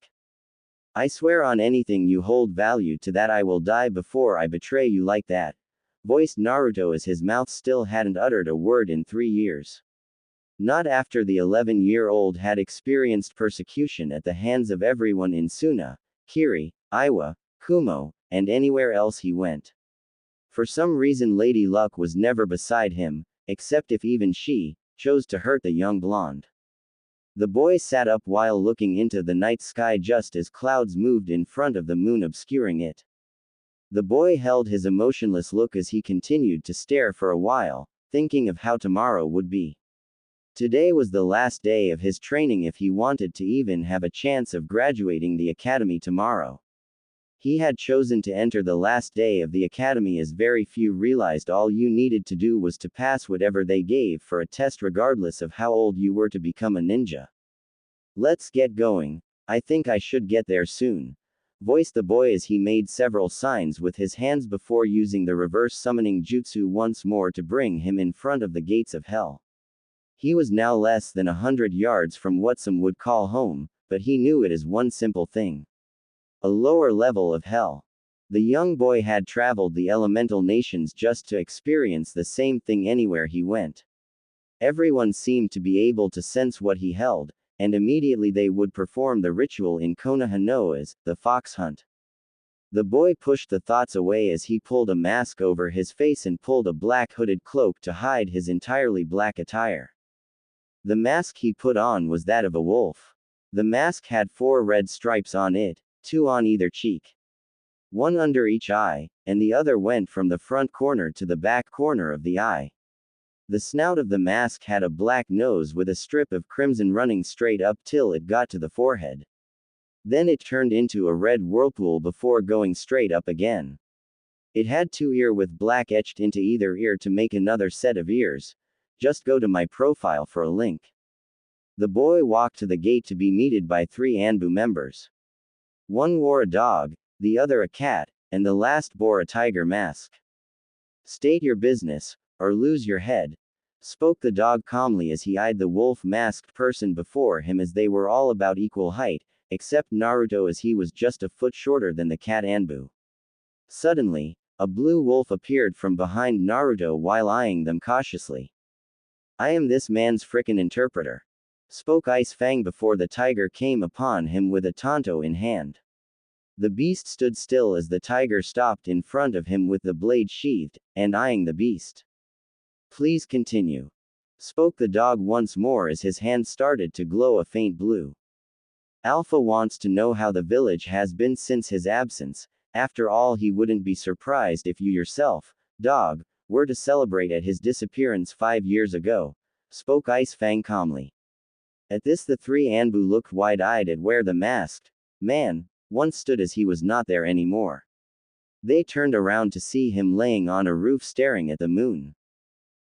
I swear on anything you hold value to that I will die before I betray you like that, voiced Naruto as his mouth still hadn't uttered a word in 3 years. Not after the 11-year-old had experienced persecution at the hands of everyone in Suna, Kiri, Iwa, Kumo, and anywhere else he went. For some reason Lady Luck was never beside him, except if even she chose to hurt the young blonde. The boy sat up while looking into the night sky just as clouds moved in front of the moon, obscuring it. The boy held his emotionless look as he continued to stare for a while, thinking of how tomorrow would be. Today was the last day of his training if he wanted to even have a chance of graduating the academy tomorrow. He had chosen to enter the last day of the academy as very few realized all you needed to do was to pass whatever they gave for a test regardless of how old you were to become a ninja. Let's get going. I think I should get there soon, voiced the boy as he made several signs with his hands before using the reverse summoning jutsu once more to bring him in front of the gates of hell. He was now less than 100 yards from what some would call home, but he knew it as one simple thing. A lower level of hell. The young boy had traveled the elemental nations just to experience the same thing anywhere he went. Everyone seemed to be able to sense what he held, and immediately they would perform the ritual in Konohano's, the fox hunt. The boy pushed the thoughts away as he pulled a mask over his face and pulled a black hooded cloak to hide his entirely black attire. The mask he put on was that of a wolf. The mask had 4 red stripes on it, 2 on either cheek. 1 under each eye, and the other went from the front corner to the back corner of the eye. The snout of the mask had a black nose with a strip of crimson running straight up till it got to the forehead. Then it turned into a red whirlpool before going straight up again. It had 2 ears with black etched into either ear to make another set of ears. Just go to my profile for a link. The boy walked to the gate to be meted by 3 Anbu members. 1 wore a dog, the other a cat, and the last bore a tiger mask. State your business, or lose your head, spoke the dog calmly as he eyed the wolf-masked person before him as they were all about equal height, except Naruto as he was just a foot shorter than the cat Anbu. Suddenly, a blue wolf appeared from behind Naruto while eyeing them cautiously. I am this man's frickin' interpreter, spoke Ice Fang before the tiger came upon him with a tanto in hand. The beast stood still as the tiger stopped in front of him with the blade sheathed, and eyeing the beast. Please continue, spoke the dog once more as his hand started to glow a faint blue. Alpha wants to know how the village has been since his absence. After all, he wouldn't be surprised if you yourself, dog, were to celebrate at his disappearance 5 years ago, spoke Ice Fang calmly. At this the three Anbu looked wide-eyed at where the masked man once stood as he was not there anymore. They turned around to see him laying on a roof staring at the moon.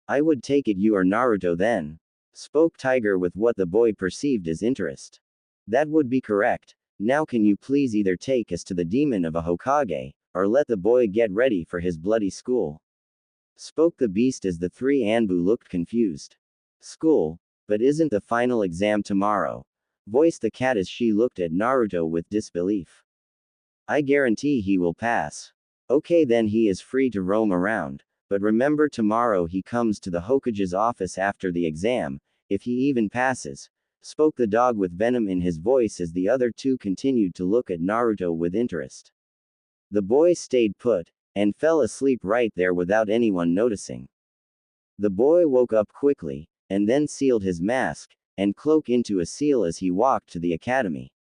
I would take it you are Naruto then, spoke Tiger with what the boy perceived as interest. That would be correct. Now can you please either take us to the demon of a Hokage, or let the boy get ready for his bloody school? Spoke the beast as the three Anbu looked confused. School? But isn't the final exam tomorrow? Voiced the cat as she looked at Naruto with disbelief. I guarantee he will pass. Okay, then he is free to roam around, but remember tomorrow he comes to the Hokage's office after the exam, if he even passes, spoke the dog with venom in his voice as the other two continued to look at Naruto with interest. The boy stayed put, and fell asleep right there without anyone noticing. The boy woke up quickly, and then sealed his mask and cloak into a seal as he walked to the academy.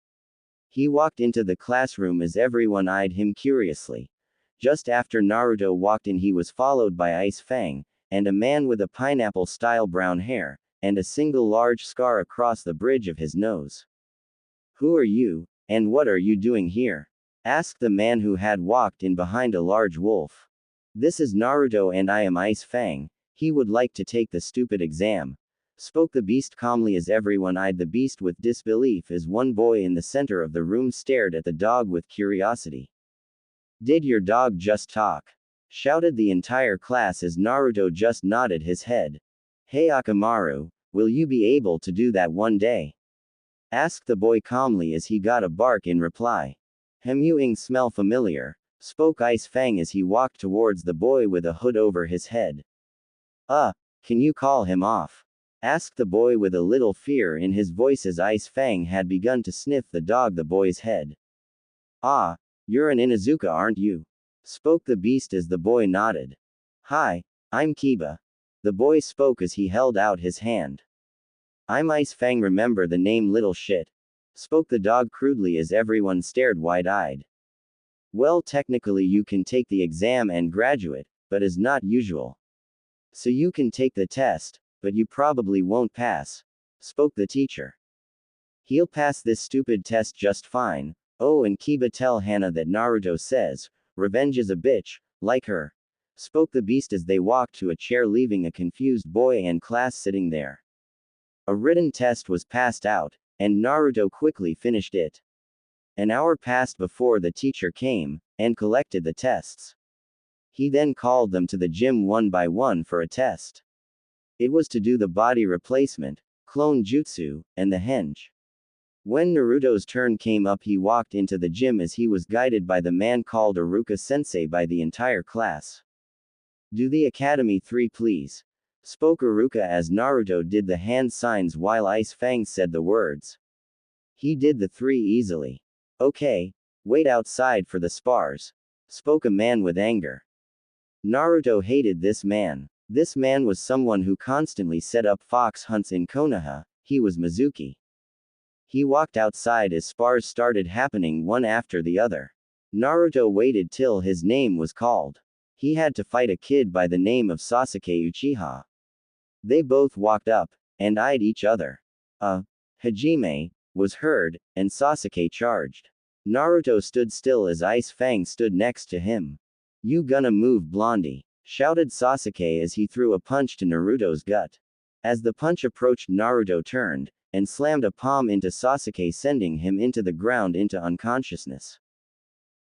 He walked into the classroom as everyone eyed him curiously. Just after Naruto walked in, he was followed by Ice Fang, and a man with a pineapple-style brown hair, and a single large scar across the bridge of his nose. Who are you, and what are you doing here? Asked the man who had walked in behind a large wolf. This is Naruto and I am Ice Fang. He would like to take the stupid exam, spoke the beast calmly as everyone eyed the beast with disbelief as one boy in the center of the room stared at the dog with curiosity. Did your dog just talk? Shouted the entire class as Naruto just nodded his head. Hey Akamaru, will you be able to do that one day? Asked the boy calmly as he got a bark in reply. You smell familiar, spoke Ice Fang as he walked towards the boy with a hood over his head. Can you call him off? Asked the boy with a little fear in his voice as Ice Fang had begun to sniff the boy's head. You're an Inuzuka, aren't you? Spoke the beast as the boy nodded. Hi, I'm Kiba. The boy spoke as he held out his hand. I'm Ice Fang, remember the name little shit? Spoke the dog crudely as everyone stared wide-eyed. Well, technically you can take the exam and graduate, but as not usual. So you can take the test, but you probably won't pass, spoke the teacher. He'll pass this stupid test just fine. Oh, and Kiba, tell Hana that Naruto says, revenge is a bitch, like her, spoke the beast as they walked to a chair leaving a confused boy and class sitting there. A written test was passed out, and Naruto quickly finished it. An hour passed before the teacher came, and collected the tests. He then called them to the gym one by one for a test. It was to do the body replacement, clone jutsu, and the henge. When Naruto's turn came up, he walked into the gym as he was guided by the man called Iruka-sensei by the entire class. Do the Academy 3 please, spoke Iruka as Naruto did the hand signs while Ice Fang said the words. He did the 3 easily. Okay, wait outside for the spars, spoke a man with anger. Naruto hated this man. This man was someone who constantly set up fox hunts in Konoha. He was Mizuki. He walked outside as spars started happening one after the other. Naruto waited till his name was called. He had to fight a kid by the name of Sasuke Uchiha. They both walked up, and eyed each other. Hajime, was heard, and Sasuke charged. Naruto stood still as Ice Fang stood next to him. You gonna move, Blondie? Shouted Sasuke as he threw a punch to Naruto's gut. As the punch approached, Naruto turned, and slammed a palm into Sasuke, sending him into the ground into unconsciousness.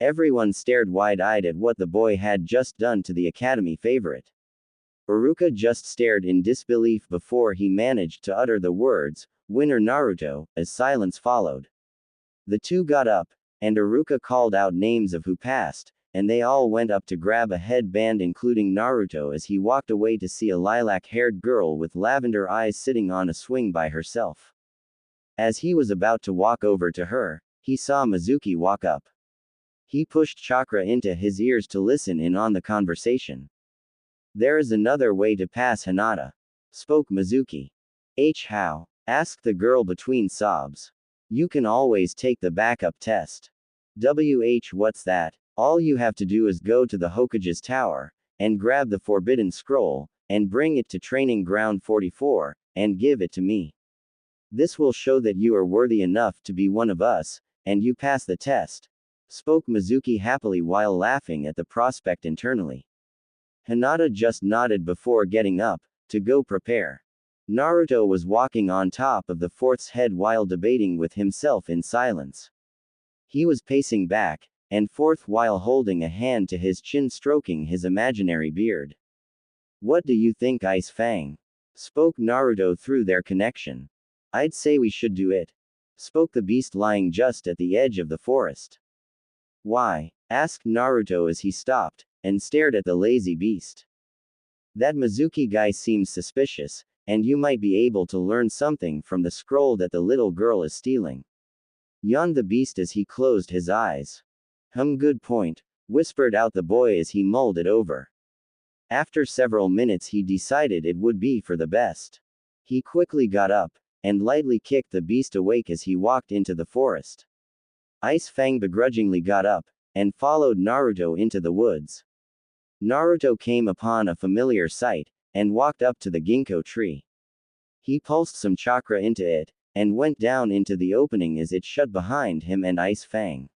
Everyone stared wide-eyed at what the boy had just done to the academy favorite. Iruka just stared in disbelief before he managed to utter the words, "Winner Naruto," as silence followed. The two got up, and Iruka called out names of who passed, and they all went up to grab a headband including Naruto as he walked away to see a lilac-haired girl with lavender eyes sitting on a swing by herself. As he was about to walk over to her, he saw Mizuki walk up. He pushed chakra into his ears to listen in on the conversation. "There is another way to pass Hinata," spoke Mizuki. "How?" asked the girl between sobs. "You can always take the backup test." What's that? All you have to do is go to the Hokage's tower, and grab the forbidden scroll, and bring it to training ground 44, and give it to me. This will show that you are worthy enough to be one of us, and you pass the test, spoke Mizuki happily while laughing at the prospect internally. Hinata just nodded before getting up, to go prepare. Naruto was walking on top of the fourth's head while debating with himself in silence. He was pacing back and forth while holding a hand to his chin, stroking his imaginary beard. "What do you think, Ice Fang?" spoke Naruto through their connection. "I'd say we should do it," spoke the beast lying just at the edge of the forest. "Why?" asked Naruto as he stopped and stared at the lazy beast. "That Mizuki guy seems suspicious, and you might be able to learn something from the scroll that the little girl is stealing," yawned the beast as he closed his eyes. Good point," whispered out the boy as he mulled it over. After several minutes he decided it would be for the best. He quickly got up, and lightly kicked the beast awake as he walked into the forest. Ice Fang begrudgingly got up, and followed Naruto into the woods. Naruto came upon a familiar sight, and walked up to the ginkgo tree. He pulsed some chakra into it, and went down into the opening as it shut behind him and Ice Fang.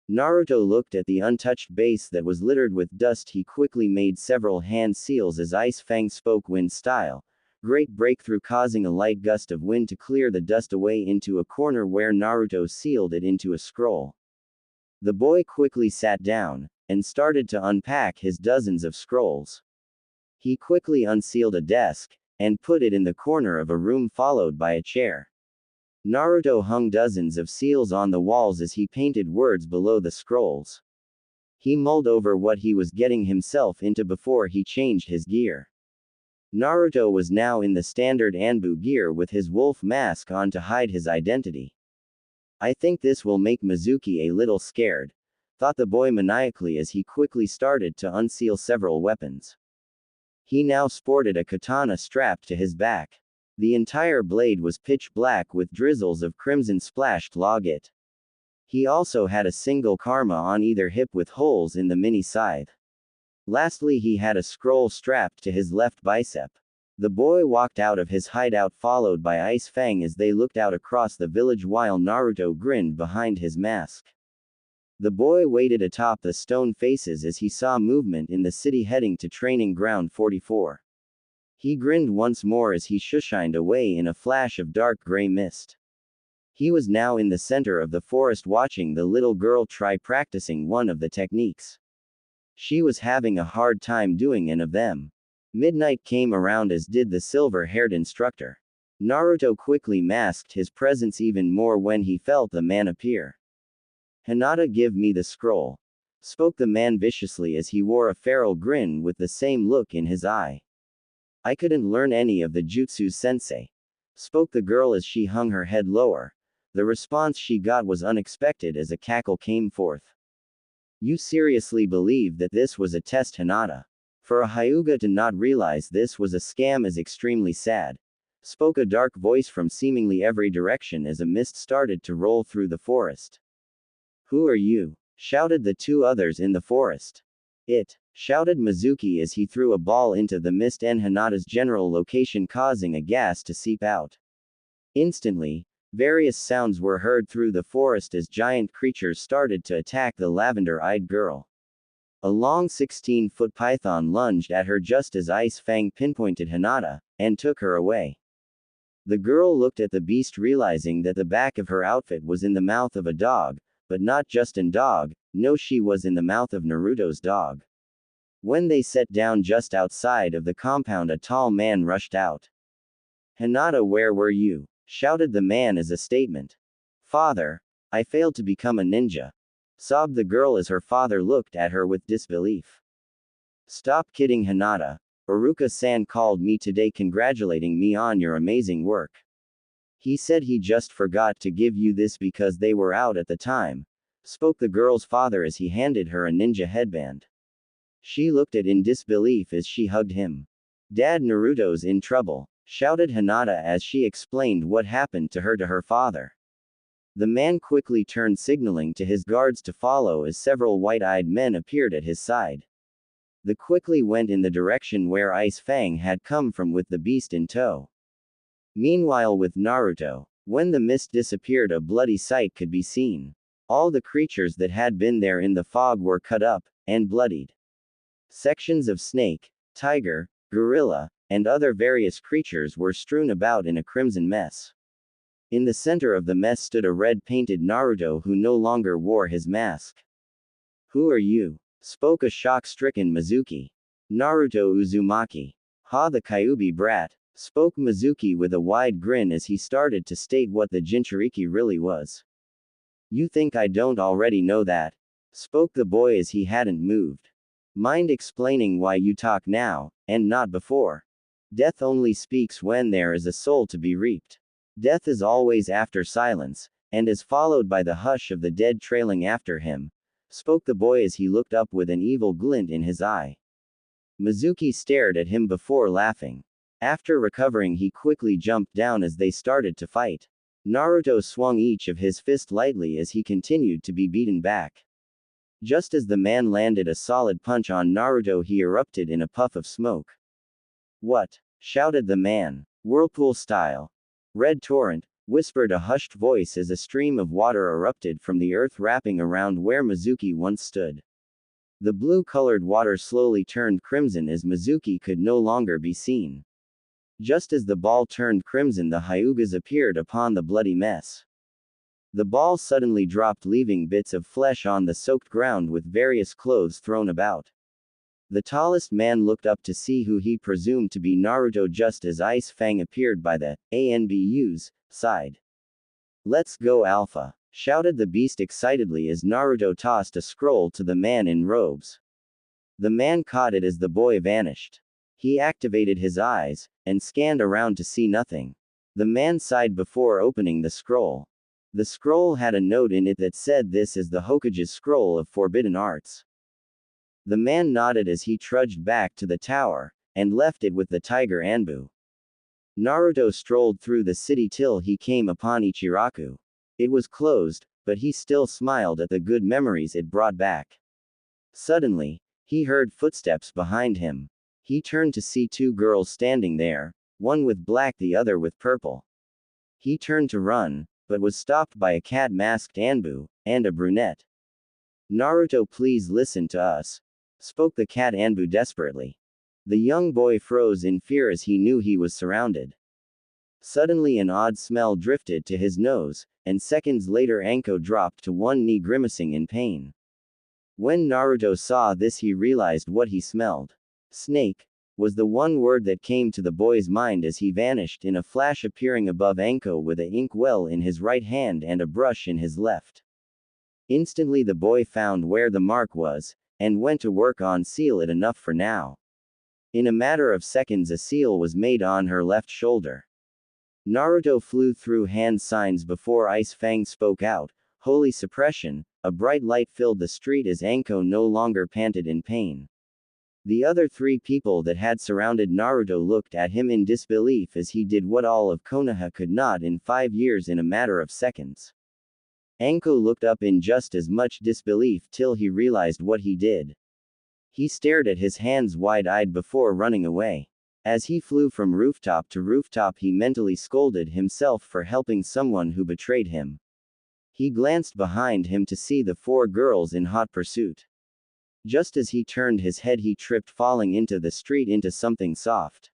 Naruto looked at the untouched base that was littered with dust. He quickly made several hand seals as Ice Fang spoke wind style. Great breakthrough, causing a light gust of wind to clear the dust away into a corner where Naruto sealed it into a scroll. The boy quickly sat down, and started to unpack his dozens of scrolls. He quickly unsealed a desk, and put it in the corner of a room followed by a chair. Naruto hung dozens of seals on the walls as he painted words below the scrolls. He mulled over what he was getting himself into before he changed his gear. Naruto was now in the standard Anbu gear with his wolf mask on to hide his identity. "I think this will make Mizuki a little scared," thought the boy maniacally as he quickly started to unseal several weapons. He now sported a katana strapped to his back. The entire blade was pitch black with drizzles of crimson splashed log it. He also had a single karma on either hip with holes in the mini scythe. Lastly, he had a scroll strapped to his left bicep. The boy walked out of his hideout followed by Ice Fang as they looked out across the village while Naruto grinned behind his mask. The boy waited atop the stone faces as he saw movement in the city heading to training ground 44. He grinned once more as he shushined away in a flash of dark gray mist. He was now in the center of the forest watching the little girl try practicing one of the techniques. She was having a hard time doing any of them. Midnight came around as did the silver-haired instructor. Naruto quickly masked his presence even more when he felt the man appear. "Hinata, give me the scroll," spoke the man viciously as he wore a feral grin with the same look in his eye. "I couldn't learn any of the jutsus, sensei," spoke the girl as she hung her head lower. The response she got was unexpected as a cackle came forth. "You seriously believe that this was a test, Hinata? For a Hyuga to not realize this was a scam is extremely sad," spoke a dark voice from seemingly every direction as a mist started to roll through the forest. "Who are you?" shouted the two others in the forest. "It," shouted Mizuki as he threw a ball into the mist and Hinata's general location, causing a gas to seep out. Instantly, various sounds were heard through the forest as giant creatures started to attack the lavender-eyed girl. A long 16-foot python lunged at her just as Ice Fang pinpointed Hinata, and took her away. The girl looked at the beast, realizing that the back of her outfit was in the mouth of a dog, but not just a dog, No, she was in the mouth of Naruto's dog. When they sat down just outside of the compound, a tall man rushed out. Hinata, where were you? Shouted the man as a statement. Father, I failed to become a ninja. Sobbed the girl as her father looked at her with disbelief. Stop kidding, Hinata. Iruka-san called me today congratulating me on your amazing work. He said he just forgot to give you this because they were out at the time, spoke the girl's father as he handed her a ninja headband. She looked at in disbelief as she hugged him. Dad, Naruto's in trouble, shouted Hinata as she explained what happened to her father. The man quickly turned, signaling to his guards to follow as several white-eyed men appeared at his side. They quickly went in the direction where Ice Fang had come from with the beast in tow. Meanwhile, with Naruto, when the mist disappeared, a bloody sight could be seen. All the creatures that had been there in the fog were cut up and bloodied. Sections of snake, tiger, gorilla, and other various creatures were strewn about in a crimson mess. In the center of the mess stood a red-painted Naruto who no longer wore his mask. Who are you? Spoke a shock-stricken Mizuki. Naruto Uzumaki. Ha, the Kyuubi brat, spoke Mizuki with a wide grin as he started to state what the Jinchuriki really was. You think I don't already know that? Spoke the boy as he hadn't moved. Mind explaining why you talk now, and not before? Death only speaks when there is a soul to be reaped. Death is always after silence, and is followed by the hush of the dead trailing after him, spoke the boy as he looked up with an evil glint in his eye. Mizuki stared at him before laughing. After recovering, he quickly jumped down as they started to fight. Naruto swung each of his fists lightly as he continued to be beaten back. Just as the man landed a solid punch on Naruto, he erupted in a puff of smoke. What? Shouted the man. Whirlpool style. Red torrent, whispered a hushed voice as a stream of water erupted from the earth wrapping around where Mizuki once stood. The blue-colored water slowly turned crimson as Mizuki could no longer be seen. Just as the ball turned crimson, the Hyugas appeared upon the bloody mess. The ball suddenly dropped, leaving bits of flesh on the soaked ground with various clothes thrown about. The tallest man looked up to see who he presumed to be Naruto just as Ice Fang appeared by the ANBU's side. Let's go, Alpha, shouted the beast excitedly as Naruto tossed a scroll to the man in robes. The man caught it as the boy vanished. He activated his eyes and scanned around to see nothing. The man sighed before opening the scroll. The scroll had a note in it that said, "This is the Hokage's scroll of forbidden arts." The man nodded as he trudged back to the tower, and left it with the tiger Anbu. Naruto strolled through the city till he came upon Ichiraku. It was closed, but he still smiled at the good memories it brought back. Suddenly, he heard footsteps behind him. He turned to see two girls standing there, one with black, the other with purple. He turned to run, but was stopped by a cat-masked Anbu, and a brunette. Naruto, please listen to us, spoke the cat Anbu desperately. The young boy froze in fear as he knew he was surrounded. Suddenly an odd smell drifted to his nose, and seconds later Anko dropped to one knee grimacing in pain. When Naruto saw this, he realized what he smelled. Snake was the one word that came to the boy's mind as he vanished in a flash, appearing above Anko with a ink well in his right hand and a brush in his left. Instantly the boy found where the mark was, and went to work on seal it enough for now. In a matter of seconds a seal was made on her left shoulder. Naruto flew through hand signs before Ice Fang spoke out, "Holy suppression." A bright light filled the street as Anko no longer panted in pain. The other three people that had surrounded Naruto looked at him in disbelief as he did what all of Konoha could not in 5 years in a matter of seconds. Anko looked up in just as much disbelief till he realized what he did. He stared at his hands wide-eyed before running away. As he flew from rooftop to rooftop, he mentally scolded himself for helping someone who betrayed him. He glanced behind him to see the 4 girls in hot pursuit. Just as he turned his head, he tripped, falling into the street into something soft.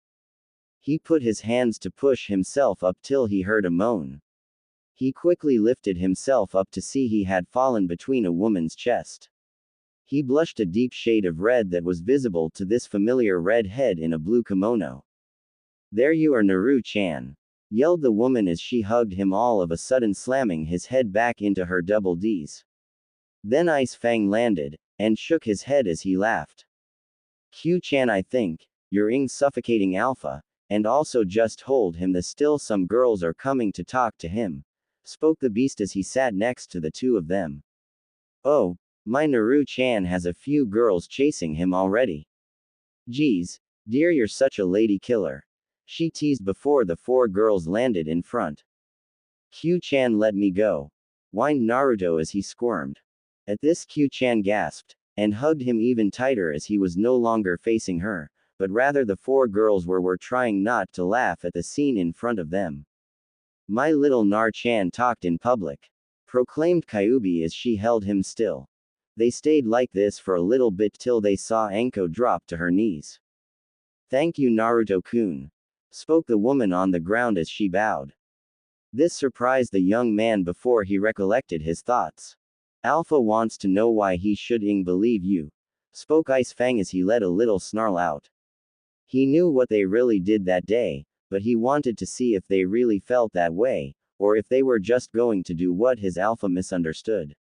He put his hands to push himself up till he heard a moan. He quickly lifted himself up to see he had fallen between a woman's chest. He blushed a deep shade of red that was visible to this familiar red head in a blue kimono. "There you are, Naru-chan," yelled the woman as she hugged him, all of a sudden slamming his head back into her double Ds. Then Ice Fang landed, and shook his head as he laughed. "Q-chan, I think you're ing suffocating alpha, and also just hold him, the still some girls are coming to talk to him," spoke the beast as he sat next to the two of them. "Oh, my Naru-chan has a few girls chasing him already. Geez, dear, you're such a lady killer," she teased before the four girls landed in front. "Q-chan, let me go," whined Naruto as he squirmed. At this, Q-chan gasped, and hugged him even tighter as he was no longer facing her, but rather the four girls were trying not to laugh at the scene in front of them. "My little Nar-chan talked in public," proclaimed Kyubi as she held him still. They stayed like this for a little bit till they saw Anko drop to her knees. "Thank you, Naruto-kun," spoke the woman on the ground as she bowed. This surprised the young man before he recollected his thoughts. "Alpha wants to know why he should believe you," spoke Ice Fang as he let a little snarl out. He knew what they really did that day, but he wanted to see if they really felt that way, or if they were just going to do what his alpha misunderstood.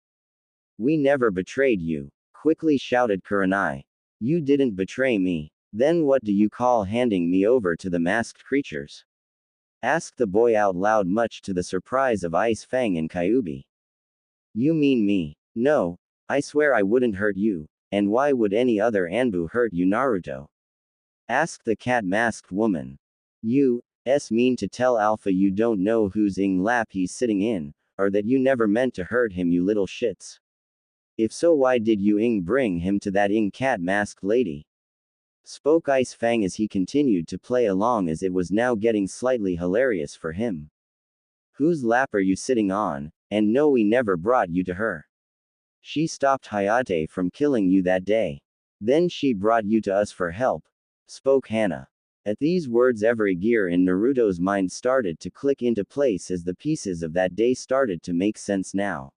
"We never betrayed you," quickly shouted Kurenai. "You didn't betray me. Then what do you call handing me over to the masked creatures?" asked the boy out loud, much to the surprise of Ice Fang and Kyubi. "You mean me? No, I swear I wouldn't hurt you, and why would any other Anbu hurt you, Naruto?" asked the cat-masked woman. "You mean to tell Alpha you don't know whose lap he's sitting in, or that you never meant to hurt him, you little shits? If so, why did you bring him to that cat-masked lady?" spoke Ice Fang as he continued to play along, as it was now getting slightly hilarious for him. "Whose lap are you sitting on? And no, we never brought you to her. She stopped Hayate from killing you that day. Then she brought you to us for help," spoke Hana. At these words, every gear in Naruto's mind started to click into place as the pieces of that day started to make sense now.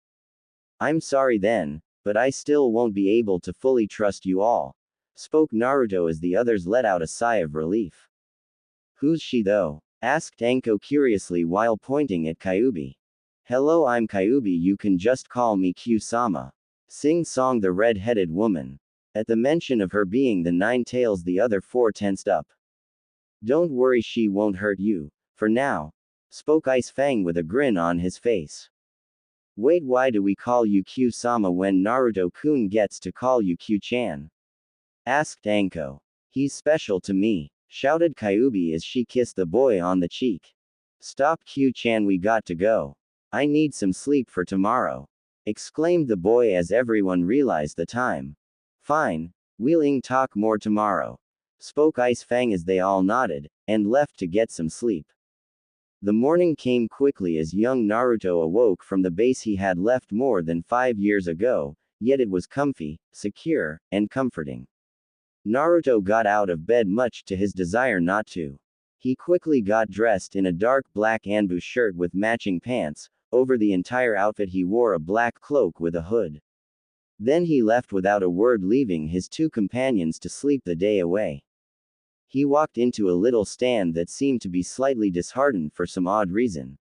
"I'm sorry then, but I still won't be able to fully trust you all," spoke Naruto as the others let out a sigh of relief. "Who's she though?" asked Anko curiously while pointing at Kyubi. "Hello, I'm Kyubi, you can just call me Q-sama," sing-songed the red-headed woman. At the mention of her being the Nine Tails, the other four tensed up. "Don't worry, she won't hurt you, for now," spoke Ice Fang with a grin on his face. "Wait, why do we call you Q-sama when Naruto-kun gets to call you Q-chan?" asked Anko. "He's special to me," shouted Kyubi as she kissed the boy on the cheek. "Stop, Q-chan, we got to go. I need some sleep for tomorrow," exclaimed the boy as everyone realized the time. "Fine, we'll talk more tomorrow," spoke Ice Fang as they all nodded, and left to get some sleep. The morning came quickly as young Naruto awoke from the base he had left more than 5 years ago, yet it was comfy, secure, and comforting. Naruto got out of bed much to his desire not to. He quickly got dressed in a dark black Anbu shirt with matching pants. Over the entire outfit he wore a black cloak with a hood. Then he left without a word, leaving his two companions to sleep the day away. He walked into a little stand that seemed to be slightly disheartened for some odd reason.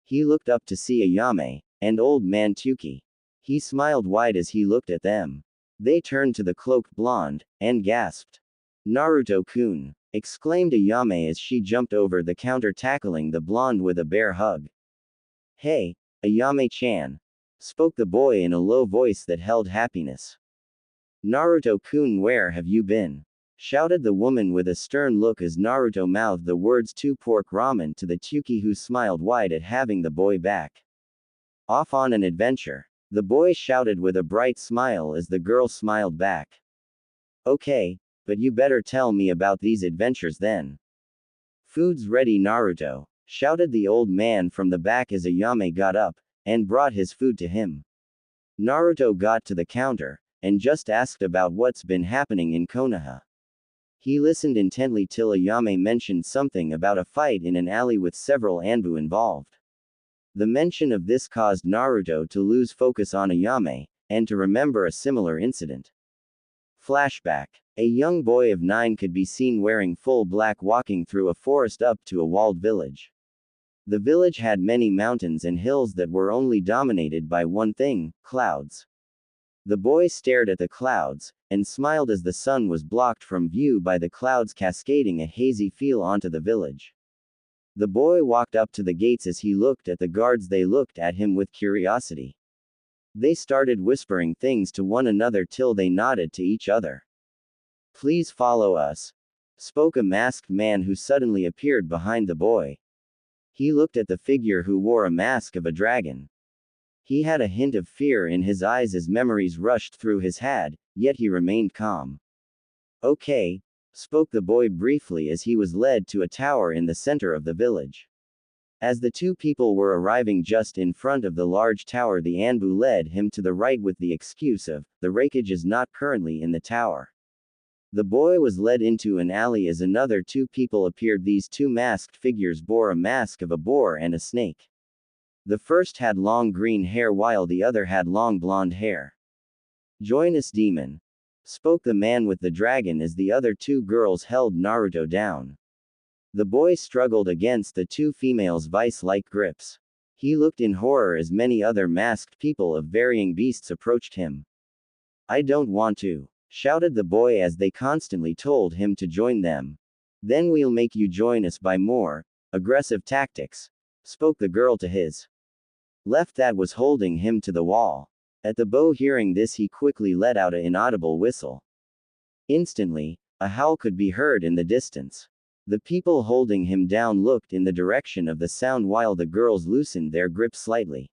He looked up to see Ayame, and old man Tuki. He smiled wide as he looked at them. They turned to the cloaked blonde, and gasped. "Naruto-kun!" exclaimed Ayame as she jumped over the counter, tackling the blonde with a bear hug. "Hey, Ayame-chan," spoke the boy in a low voice that held happiness. "Naruto-kun, where have you been?" shouted the woman with a stern look as Naruto mouthed the words "to pork ramen" to the Tuki, who smiled wide at having the boy back. "Off on an adventure," the boy shouted with a bright smile as the girl smiled back. "Okay, but you better tell me about these adventures then." "Food's ready, Naruto," shouted the old man from the back as Ayame got up, and brought his food to him. Naruto got to the counter, and just asked about what's been happening in Konoha. He listened intently till Ayame mentioned something about a fight in an alley with several Anbu involved. The mention of this caused Naruto to lose focus on Ayame, and to remember a similar incident. Flashback. A young boy of 9 could be seen wearing full black walking through a forest up to a walled village. The village had many mountains and hills that were only dominated by one thing: clouds. The boy stared at the clouds, and smiled as the sun was blocked from view by the clouds cascading a hazy feel onto the village. The boy walked up to the gates. As he looked at the guards, they looked at him with curiosity. They started whispering things to one another till they nodded to each other. "Please follow us," spoke a masked man who suddenly appeared behind the boy. He looked at the figure who wore a mask of a dragon. He had a hint of fear in his eyes as memories rushed through his head, yet he remained calm. "Okay," spoke the boy briefly as he was led to a tower in the center of the village. As the two people were arriving just in front of the large tower, the Anbu led him to the right with the excuse of, "The wreckage is not currently in the tower." The boy was led into an alley as another two people appeared. These two masked figures bore a mask of a boar and a snake. The first had long green hair while the other had long blonde hair. "Join us, demon," spoke the man with the dragon as the other two girls held Naruto down. The boy struggled against the two females' vice-like grips. He looked in horror as many other masked people of varying beasts approached him. "I don't want to," shouted the boy as they constantly told him to join them. "Then we'll make you join us by more aggressive tactics," spoke the girl to his left that was holding him to the wall. At the bow, hearing this, he quickly let out an inaudible whistle. Instantly, a howl could be heard in the distance. The people holding him down looked in the direction of the sound while the girls loosened their grip slightly.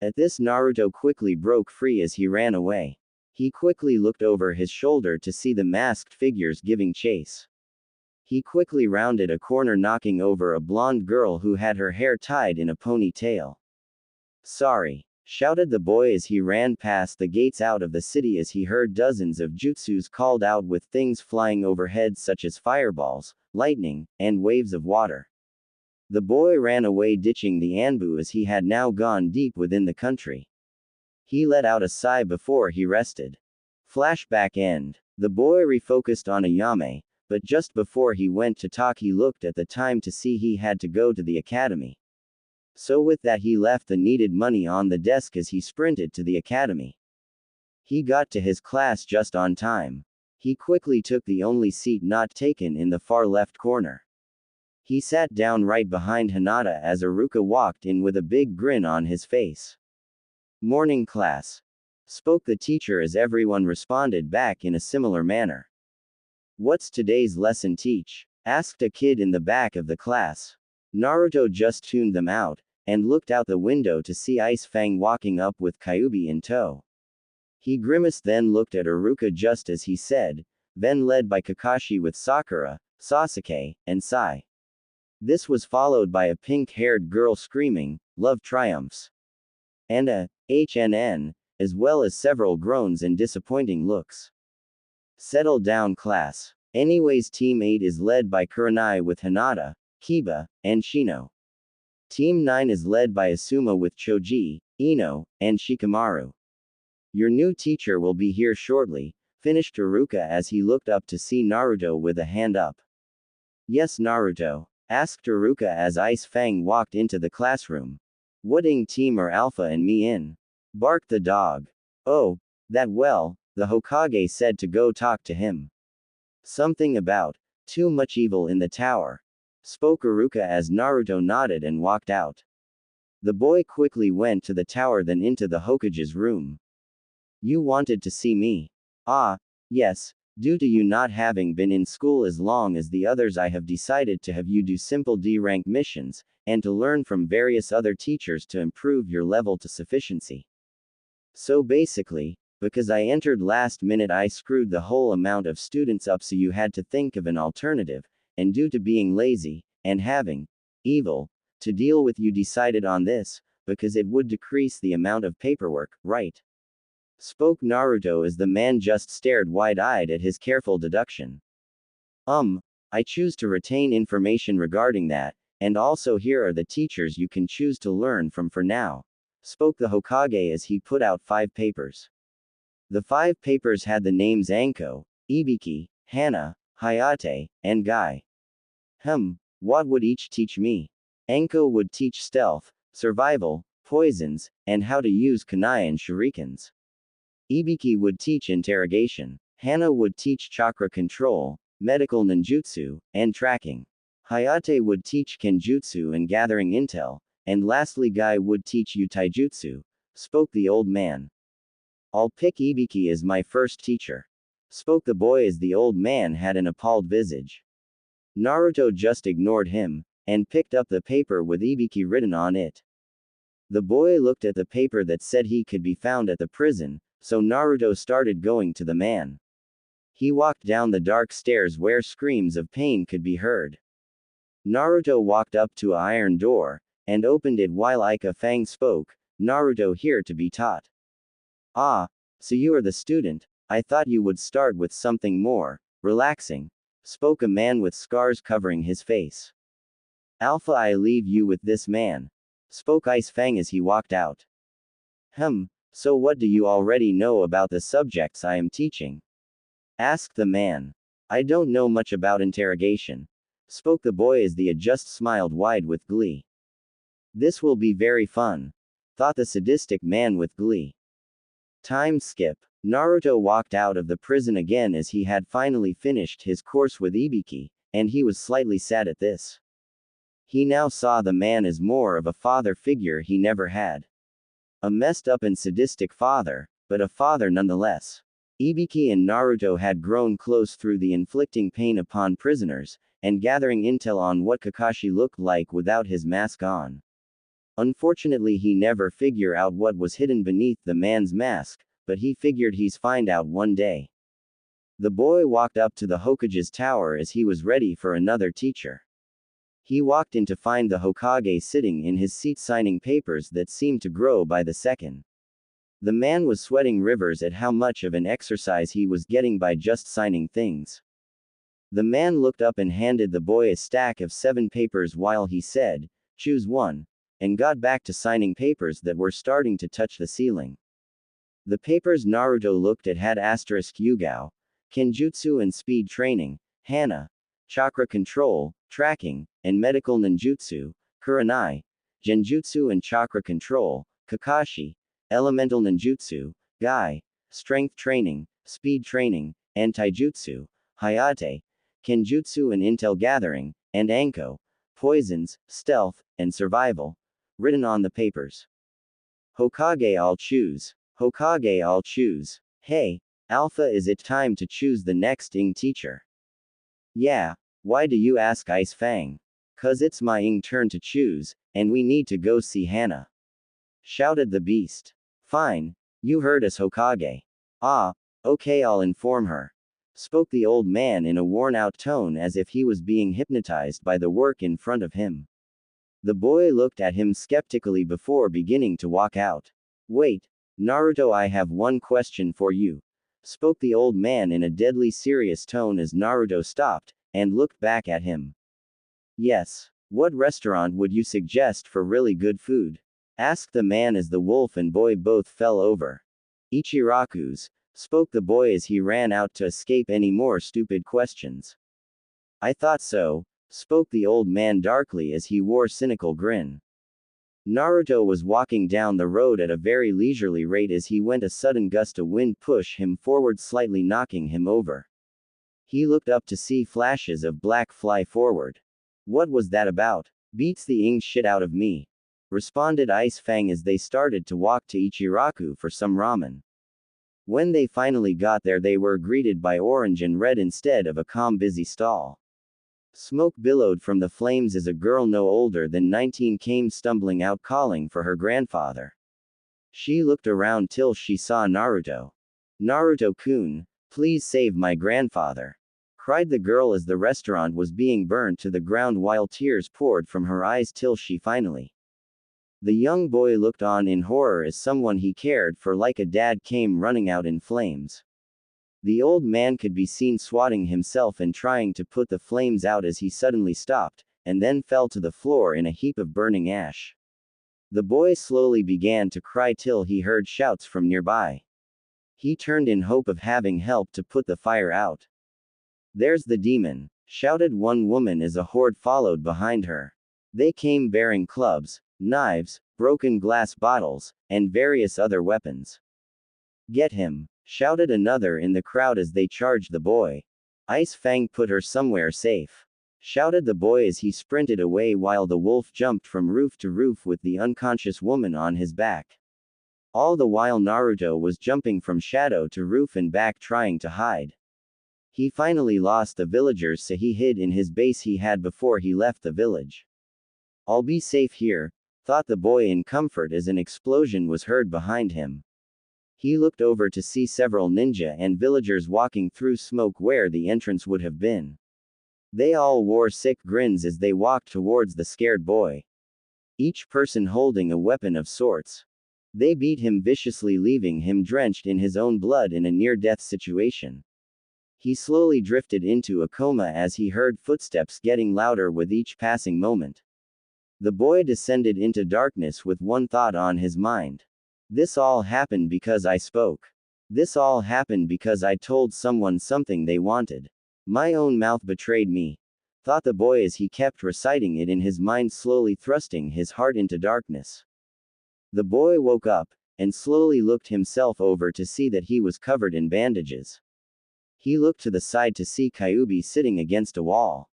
At this, Naruto quickly broke free as he ran away. He quickly looked over his shoulder to see the masked figures giving chase. He quickly rounded a corner, knocking over a blonde girl who had her hair tied in a ponytail. "Sorry," shouted the boy as he ran past the gates out of the city as he heard dozens of jutsus called out with things flying overhead such as fireballs, lightning, and waves of water. The boy ran away, ditching the Anbu as he had now gone deep within the country. He let out a sigh before he rested. Flashback end. The boy refocused on Ayame, but just before he went to talk he looked at the time to see he had to go to the academy. So with that he left the needed money on the desk as he sprinted to the academy. He got to his class just on time. He quickly took the only seat not taken in the far left corner. He sat down right behind Hinata as Iruka walked in with a big grin on his face. "Morning, class," spoke the teacher as everyone responded back in a similar manner. "What's today's lesson teach?" asked a kid in the back of the class. Naruto just tuned them out, and looked out the window to see Ice Fang walking up with Kyuubi in tow. He grimaced, then looked at Iruka just as he said, then led by Kakashi with Sakura, Sasuke, and Sai. This was followed by a pink-haired girl screaming, "Love triumphs!" and a HNN, as well as several groans and disappointing looks. "Settle down, class. Anyways, Team 8 is led by Kurenai with Hinata, Kiba, and Shino. Team 9 is led by Asuma with Choji, Ino, and Shikamaru. Your new teacher will be here shortly," finished Iruka as he looked up to see Naruto with a hand up. "Yes, Naruto?" asked Iruka as Ice Fang walked into the classroom. "What team are Alpha and me in?" barked the dog. "Oh, that well," the Hokage said to go talk to him. "Something about too much evil in the tower," spoke Iruka as Naruto nodded and walked out. The boy quickly went to the tower, then into the Hokage's room. "You wanted to see me?" "Ah, yes. Due to you not having been in school as long as the others, I have decided to have you do simple D-rank missions, and to learn from various other teachers to improve your level to sufficiency. So basically, because I entered last minute, I screwed the whole amount of students up, so you had to think of an alternative, and due to being lazy, and having evil to deal with, you decided on this, because it would decrease the amount of paperwork, right?" spoke Naruto as the man just stared wide-eyed at his careful deduction. I choose to retain information regarding that, And also here are the teachers you can choose to learn from for now, spoke the Hokage as he put out 5 papers. The 5 papers had the names Anko, Ibiki, Hana, Hayate, and Guy. What would each teach me? Anko would teach stealth, survival, poisons, and how to use kunai and shurikens. Ibiki would teach interrogation. Hana would teach chakra control, medical ninjutsu, and tracking. Hayate would teach kenjutsu and gathering intel, and lastly Guy would teach you taijutsu, spoke the old man. I'll pick Ibiki as my first teacher, spoke the boy as the old man had an appalled visage. Naruto just ignored him, and picked up the paper with Ibiki written on it. The boy looked at the paper that said he could be found at the prison, so Naruto started going to the man. He walked down the dark stairs where screams of pain could be heard. Naruto walked up to an iron door, and opened it while Ika Fang spoke, Naruto here to be taught. Ah, so you are the student, I thought you would start with something more relaxing, spoke a man with scars covering his face. Alpha, I leave you with this man, spoke Ice Fang as he walked out. So what do you already know about the subjects I am teaching? Asked the man. I don't know much about interrogation, spoke the boy as the adjust smiled wide with glee. This will be very fun, thought the sadistic man with glee. Time skip. Naruto walked out of the prison again as he had finally finished his course with Ibiki, and he was slightly sad at this. He now saw the man as more of a father figure he never had. A messed up and sadistic father, but a father nonetheless. Ibiki and Naruto had grown close through the inflicting pain upon prisoners, and gathering intel on what Kakashi looked like without his mask on. Unfortunately he never figured out what was hidden beneath the man's mask, but he figured he's find out one day. The boy walked up to the Hokage's tower as he was ready for another teacher. He walked in to find the Hokage sitting in his seat signing papers that seemed to grow by the second. The man was sweating rivers at how much of an exercise he was getting by just signing things. The man looked up and handed the boy a stack of 7 papers while he said, "Choose one," and got back to signing papers that were starting to touch the ceiling. The papers Naruto looked at had asterisk Yugao, Kenjutsu and speed training, Hana, chakra control, tracking, and medical ninjutsu, Kurenai, genjutsu and chakra control, Kakashi, elemental ninjutsu, Guy, strength training, speed training, and taijutsu, Hayate, kenjutsu and intel gathering, and Anko, poisons, stealth, and survival, written on the papers. Hokage, I'll choose. Hokage, I'll choose. Hey, Alpha, is it time to choose the next Ing teacher? Yeah, why do you ask, Ice Fang? 'Cause it's my Ing turn to choose, and we need to go see Hana, shouted the beast. Fine, you heard us, Hokage. Ah, okay, I'll inform her, spoke the old man in a worn-out tone as if he was being hypnotized by the work in front of him. The boy looked at him skeptically before beginning to walk out. Wait, Naruto, I have one question for you, spoke the old man in a deadly serious tone as Naruto stopped, and looked back at him. Yes, what restaurant would you suggest for really good food? Asked the man as the wolf and boy both fell over. Ichiraku's, spoke the boy as he ran out to escape any more stupid questions. I thought so, spoke the old man darkly as he wore cynical grin. Naruto was walking down the road at a very leisurely rate as he went a sudden gust of wind pushed him forward, slightly knocking him over. He looked up to see flashes of black fly forward. What was that about? Beats the ing shit out of me, responded Ice Fang as they started to walk to Ichiraku for some ramen. When they finally got there, they were greeted by orange and red instead of a calm busy stall. Smoke billowed from the flames as a girl no older than 19 came stumbling out calling for her grandfather. She looked around till she saw Naruto. Naruto-kun, please save my grandfather, cried the girl as the restaurant was being burned to the ground while tears poured from her eyes till she finally. The young boy looked on in horror as someone he cared for like a dad came running out in flames. The old man could be seen swatting himself and trying to put the flames out as he suddenly stopped, and then fell to the floor in a heap of burning ash. The boy slowly began to cry till he heard shouts from nearby. He turned in hope of having help to put the fire out. "There's the demon!" shouted one woman as a horde followed behind her. They came bearing clubs, knives, broken glass bottles, and various other weapons. "Get him!" shouted another in the crowd as they charged the boy. "Ice Fang put her somewhere safe," shouted the boy as he sprinted away while the wolf jumped from roof to roof with the unconscious woman on his back. All the while Naruto was jumping from shadow to roof and back trying to hide. He finally lost the villagers, so he hid in his base he had before he left the village. "I'll be safe here," thought the boy in comfort as an explosion was heard behind him. He looked over to see several ninja and villagers walking through smoke where the entrance would have been. They all wore sick grins as they walked towards the scared boy. Each person holding a weapon of sorts. They beat him viciously, leaving him drenched in his own blood in a near-death situation. He slowly drifted into a coma as he heard footsteps getting louder with each passing moment. The boy descended into darkness with one thought on his mind. "This all happened because I spoke. This all happened because I told someone something they wanted. My own mouth betrayed me," thought the boy as he kept reciting it in his mind, slowly thrusting his heart into darkness. The boy woke up, and slowly looked himself over to see that he was covered in bandages. He looked to the side to see Kyubi sitting against a wall.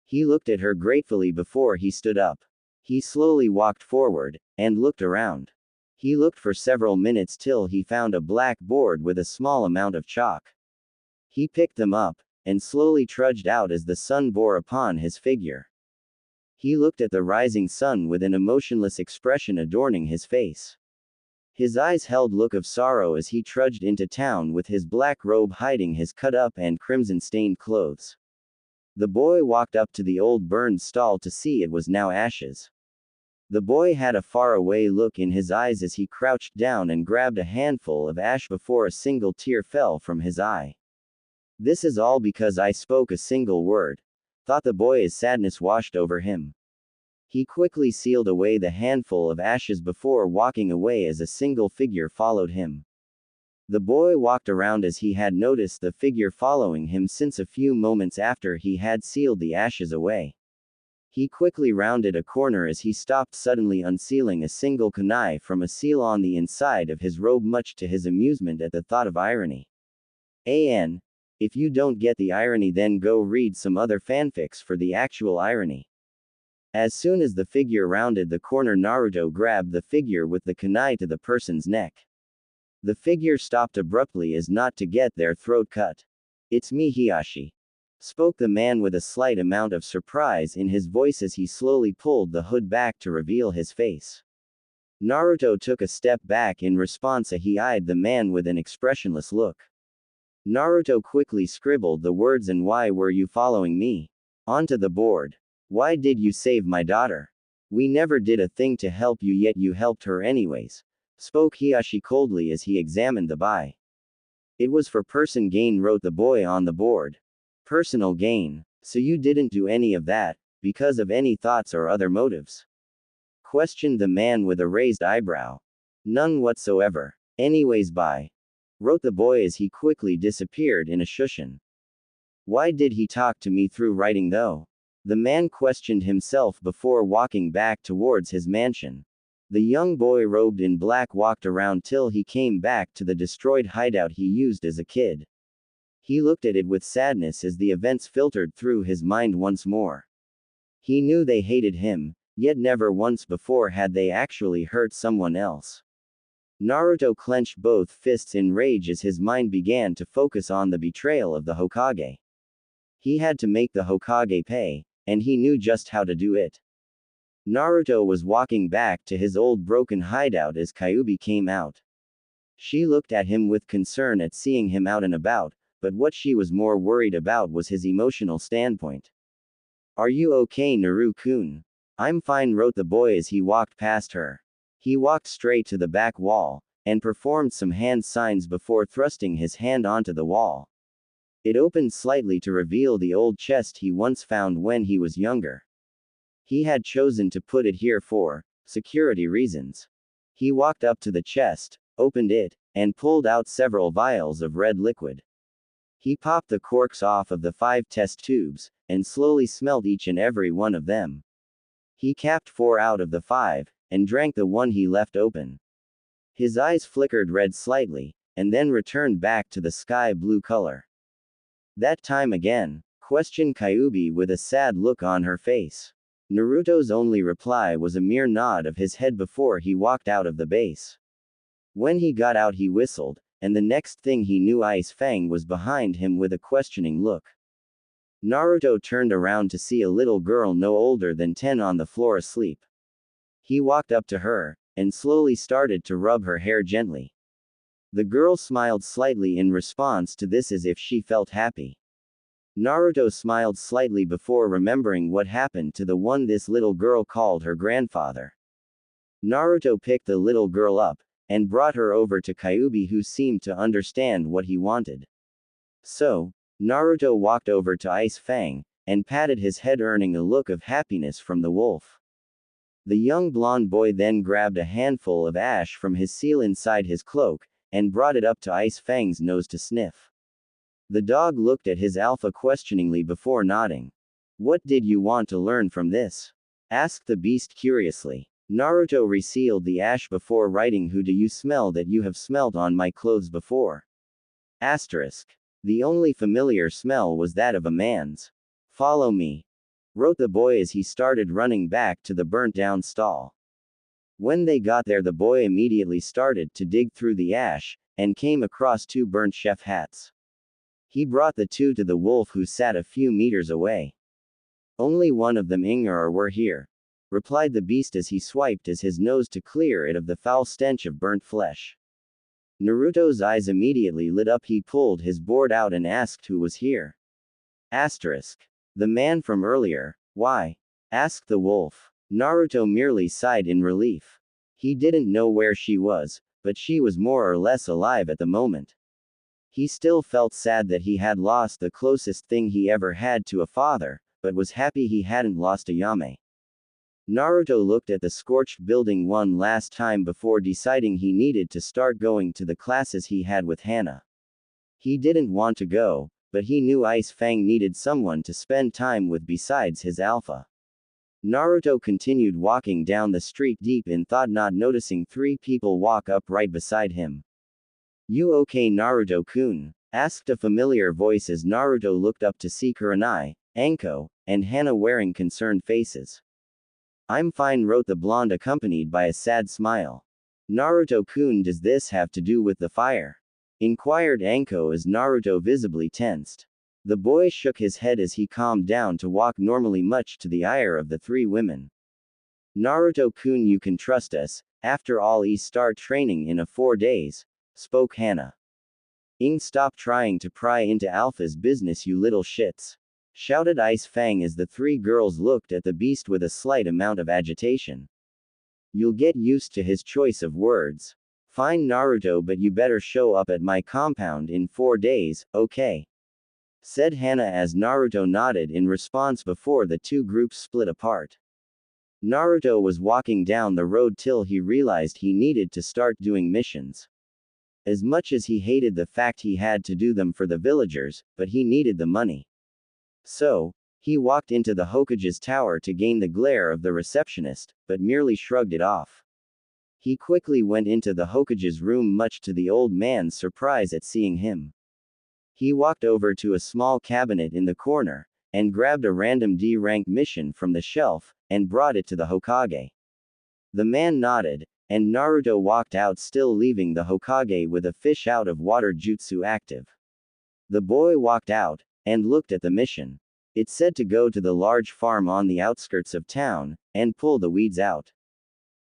He looked at her gratefully before he stood up. He slowly walked forward, and looked around. He looked for several minutes till he found a black board with a small amount of chalk. He picked them up, and slowly trudged out as the sun bore upon his figure. He looked at the rising sun with an emotionless expression adorning his face. His eyes held look of sorrow as he trudged into town with his black robe hiding his cut-up and crimson-stained clothes. The boy walked up to the old burned stall to see it was now ashes. The boy had a far-away look in his eyes as he crouched down and grabbed a handful of ash before a single tear fell from his eye. "This is all because I spoke a single word," thought the boy as sadness washed over him. He quickly sealed away the handful of ashes before walking away as a single figure followed him. The boy walked around as he had noticed the figure following him since a few moments after he had sealed the ashes away. He quickly rounded a corner as he stopped, suddenly unsealing a single kunai from a seal on the inside of his robe, much to his amusement at the thought of irony. If you don't get the irony, then go read some other fanfics for the actual irony. As soon as the figure rounded the corner, Naruto grabbed the figure with the kunai to the person's neck. The figure stopped abruptly as not to get their throat cut. "It's me, Hiyashi," spoke the man with a slight amount of surprise in his voice as he slowly pulled the hood back to reveal his face. Naruto took a step back in response as he eyed the man with an expressionless look. Naruto quickly scribbled the words "and why were you following me?" onto the board. "Why did you save my daughter? We never did a thing to help you, yet you helped her anyways," spoke Hiyashi coldly as he examined the buy. "It was for person gain," wrote the boy on the board. "Personal gain? So you didn't do any of that, because of any thoughts or other motives?" questioned the man with a raised eyebrow. "None whatsoever. Anyways, bye," wrote the boy as he quickly disappeared in a shushin. "Why did he talk to me through writing though?" the man questioned himself before walking back towards his mansion. The young boy robed in black walked around till he came back to the destroyed hideout he used as a kid. He looked at it with sadness as the events filtered through his mind once more. He knew they hated him, yet never once before had they actually hurt someone else. Naruto clenched both fists in rage as his mind began to focus on the betrayal of the Hokage. He had to make the Hokage pay, and he knew just how to do it. Naruto was walking back to his old broken hideout as Kyubi came out. She looked at him with concern at seeing him out and about, but what she was more worried about was his emotional standpoint. "Are you okay, Naru-kun?" "I'm fine," wrote the boy as he walked past her. He walked straight to the back wall, and performed some hand signs before thrusting his hand onto the wall. It opened slightly to reveal the old chest he once found when he was younger. He had chosen to put it here for security reasons. He walked up to the chest, opened it, and pulled out several vials of red liquid. He popped the corks off of the 5 test tubes, and slowly smelled each and every one of them. He capped 4 out of the 5, and drank the one he left open. His eyes flickered red slightly, and then returned back to the sky blue color. That time again? Questioned Kyuubi with a sad look on her face. Naruto's only reply was a mere nod of his head before he walked out of the base. When he got out he whistled, and the next thing he knew Ice Fang was behind him with a questioning look. Naruto turned around to see a little girl no older than 10 on the floor asleep. He walked up to her, and slowly started to rub her hair gently. The girl smiled slightly in response to this as if she felt happy. Naruto smiled slightly before remembering what happened to the one this little girl called her grandfather. Naruto picked the little girl up, and brought her over to Kyuubi, who seemed to understand what he wanted. So, Naruto walked over to Ice Fang, and patted his head, earning a look of happiness from the wolf. The young blonde boy then grabbed a handful of ash from his seal inside his cloak, and brought it up to Ice Fang's nose to sniff. The dog looked at his alpha questioningly before nodding. "What did you want to learn from this?" asked the beast curiously. Naruto resealed the ash before writing, "Who do you smell that you have smelt on my clothes before?" Asterisk. The only familiar smell was that of a man's. "Follow me," wrote the boy as he started running back to the burnt down stall. When they got there, the boy immediately started to dig through the ash, and came across 2 burnt chef hats. He brought the 2 to the wolf, who sat a few meters away. "Only one of them were here," replied the beast as he swiped his nose to clear it of the foul stench of burnt flesh. Naruto's eyes immediately lit up. He pulled his board out and asked who was here. Asterisk. "The man from earlier." "Why?" asked the wolf. Naruto merely sighed in relief. He didn't know where she was, but she was more or less alive at the moment. He still felt sad that he had lost the closest thing he ever had to a father, but was happy he hadn't lost a Yame. Naruto looked at the scorched building one last time before deciding he needed to start going to the classes he had with Hana. He didn't want to go, but he knew Ice Fang needed someone to spend time with besides his alpha. Naruto continued walking down the street deep in thought, not noticing 3 people walk up right beside him. "You okay, Naruto-kun?" asked a familiar voice as Naruto looked up to see Kurenai, Anko, and Hana wearing concerned faces. "I'm fine," wrote the blonde, accompanied by a sad smile. "Naruto-kun, does this have to do with the fire?" inquired Anko as Naruto visibly tensed. The boy shook his head as he calmed down to walk normally, much to the ire of the 3 women. "Naruto-kun, you can trust us, after all we start training in 4 days, spoke Hana. "Stop trying to pry into Alpha's business, you little shits," shouted Ice Fang as the 3 girls looked at the beast with a slight amount of agitation. "You'll get used to his choice of words. Fine, Naruto, but you better show up at my compound in 4 days, okay?" said Hana as Naruto nodded in response before the 2 groups split apart. Naruto was walking down the road till he realized he needed to start doing missions. As much as he hated the fact he had to do them for the villagers, but he needed the money. So, he walked into the Hokage's tower to gain the glare of the receptionist, but merely shrugged it off. He quickly went into the Hokage's room, much to the old man's surprise at seeing him. He walked over to a small cabinet in the corner, and grabbed a random D-rank mission from the shelf, and brought it to the Hokage. The man nodded, and Naruto walked out, still leaving the Hokage with a fish out of water jutsu active. The boy walked out, and looked at the mission. It said to go to the large farm on the outskirts of town, and pull the weeds out.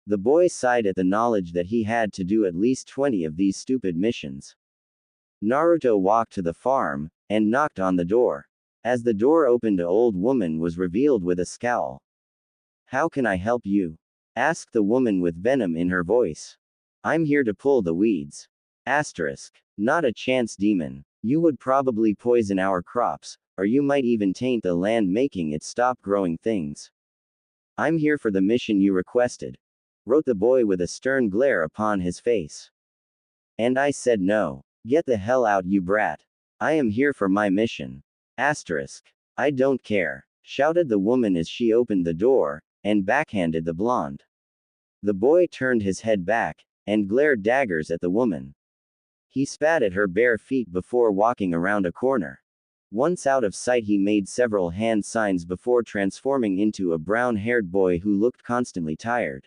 The boy sighed at the knowledge that he had to do at least 20 of these stupid missions. Naruto walked to the farm, and knocked on the door. As the door opened, an old woman was revealed with a scowl. "How can I help you?" asked the woman with venom in her voice. "I'm here to pull the weeds." Asterisk. "Not a chance, demon. You would probably poison our crops, or you might even taint the land, making it stop growing things." I'm here for the mission you requested, wrote the boy with a stern glare upon his face. And I said no. Get the hell out, you brat. I am here for my mission. Asterisk. I don't care, shouted the woman as she opened the door, and backhanded the blonde. The boy turned his head back, and glared daggers at the woman. He spat at her bare feet before walking around a corner. Once out of sight, he made several hand signs before transforming into a brown-haired boy who looked constantly tired.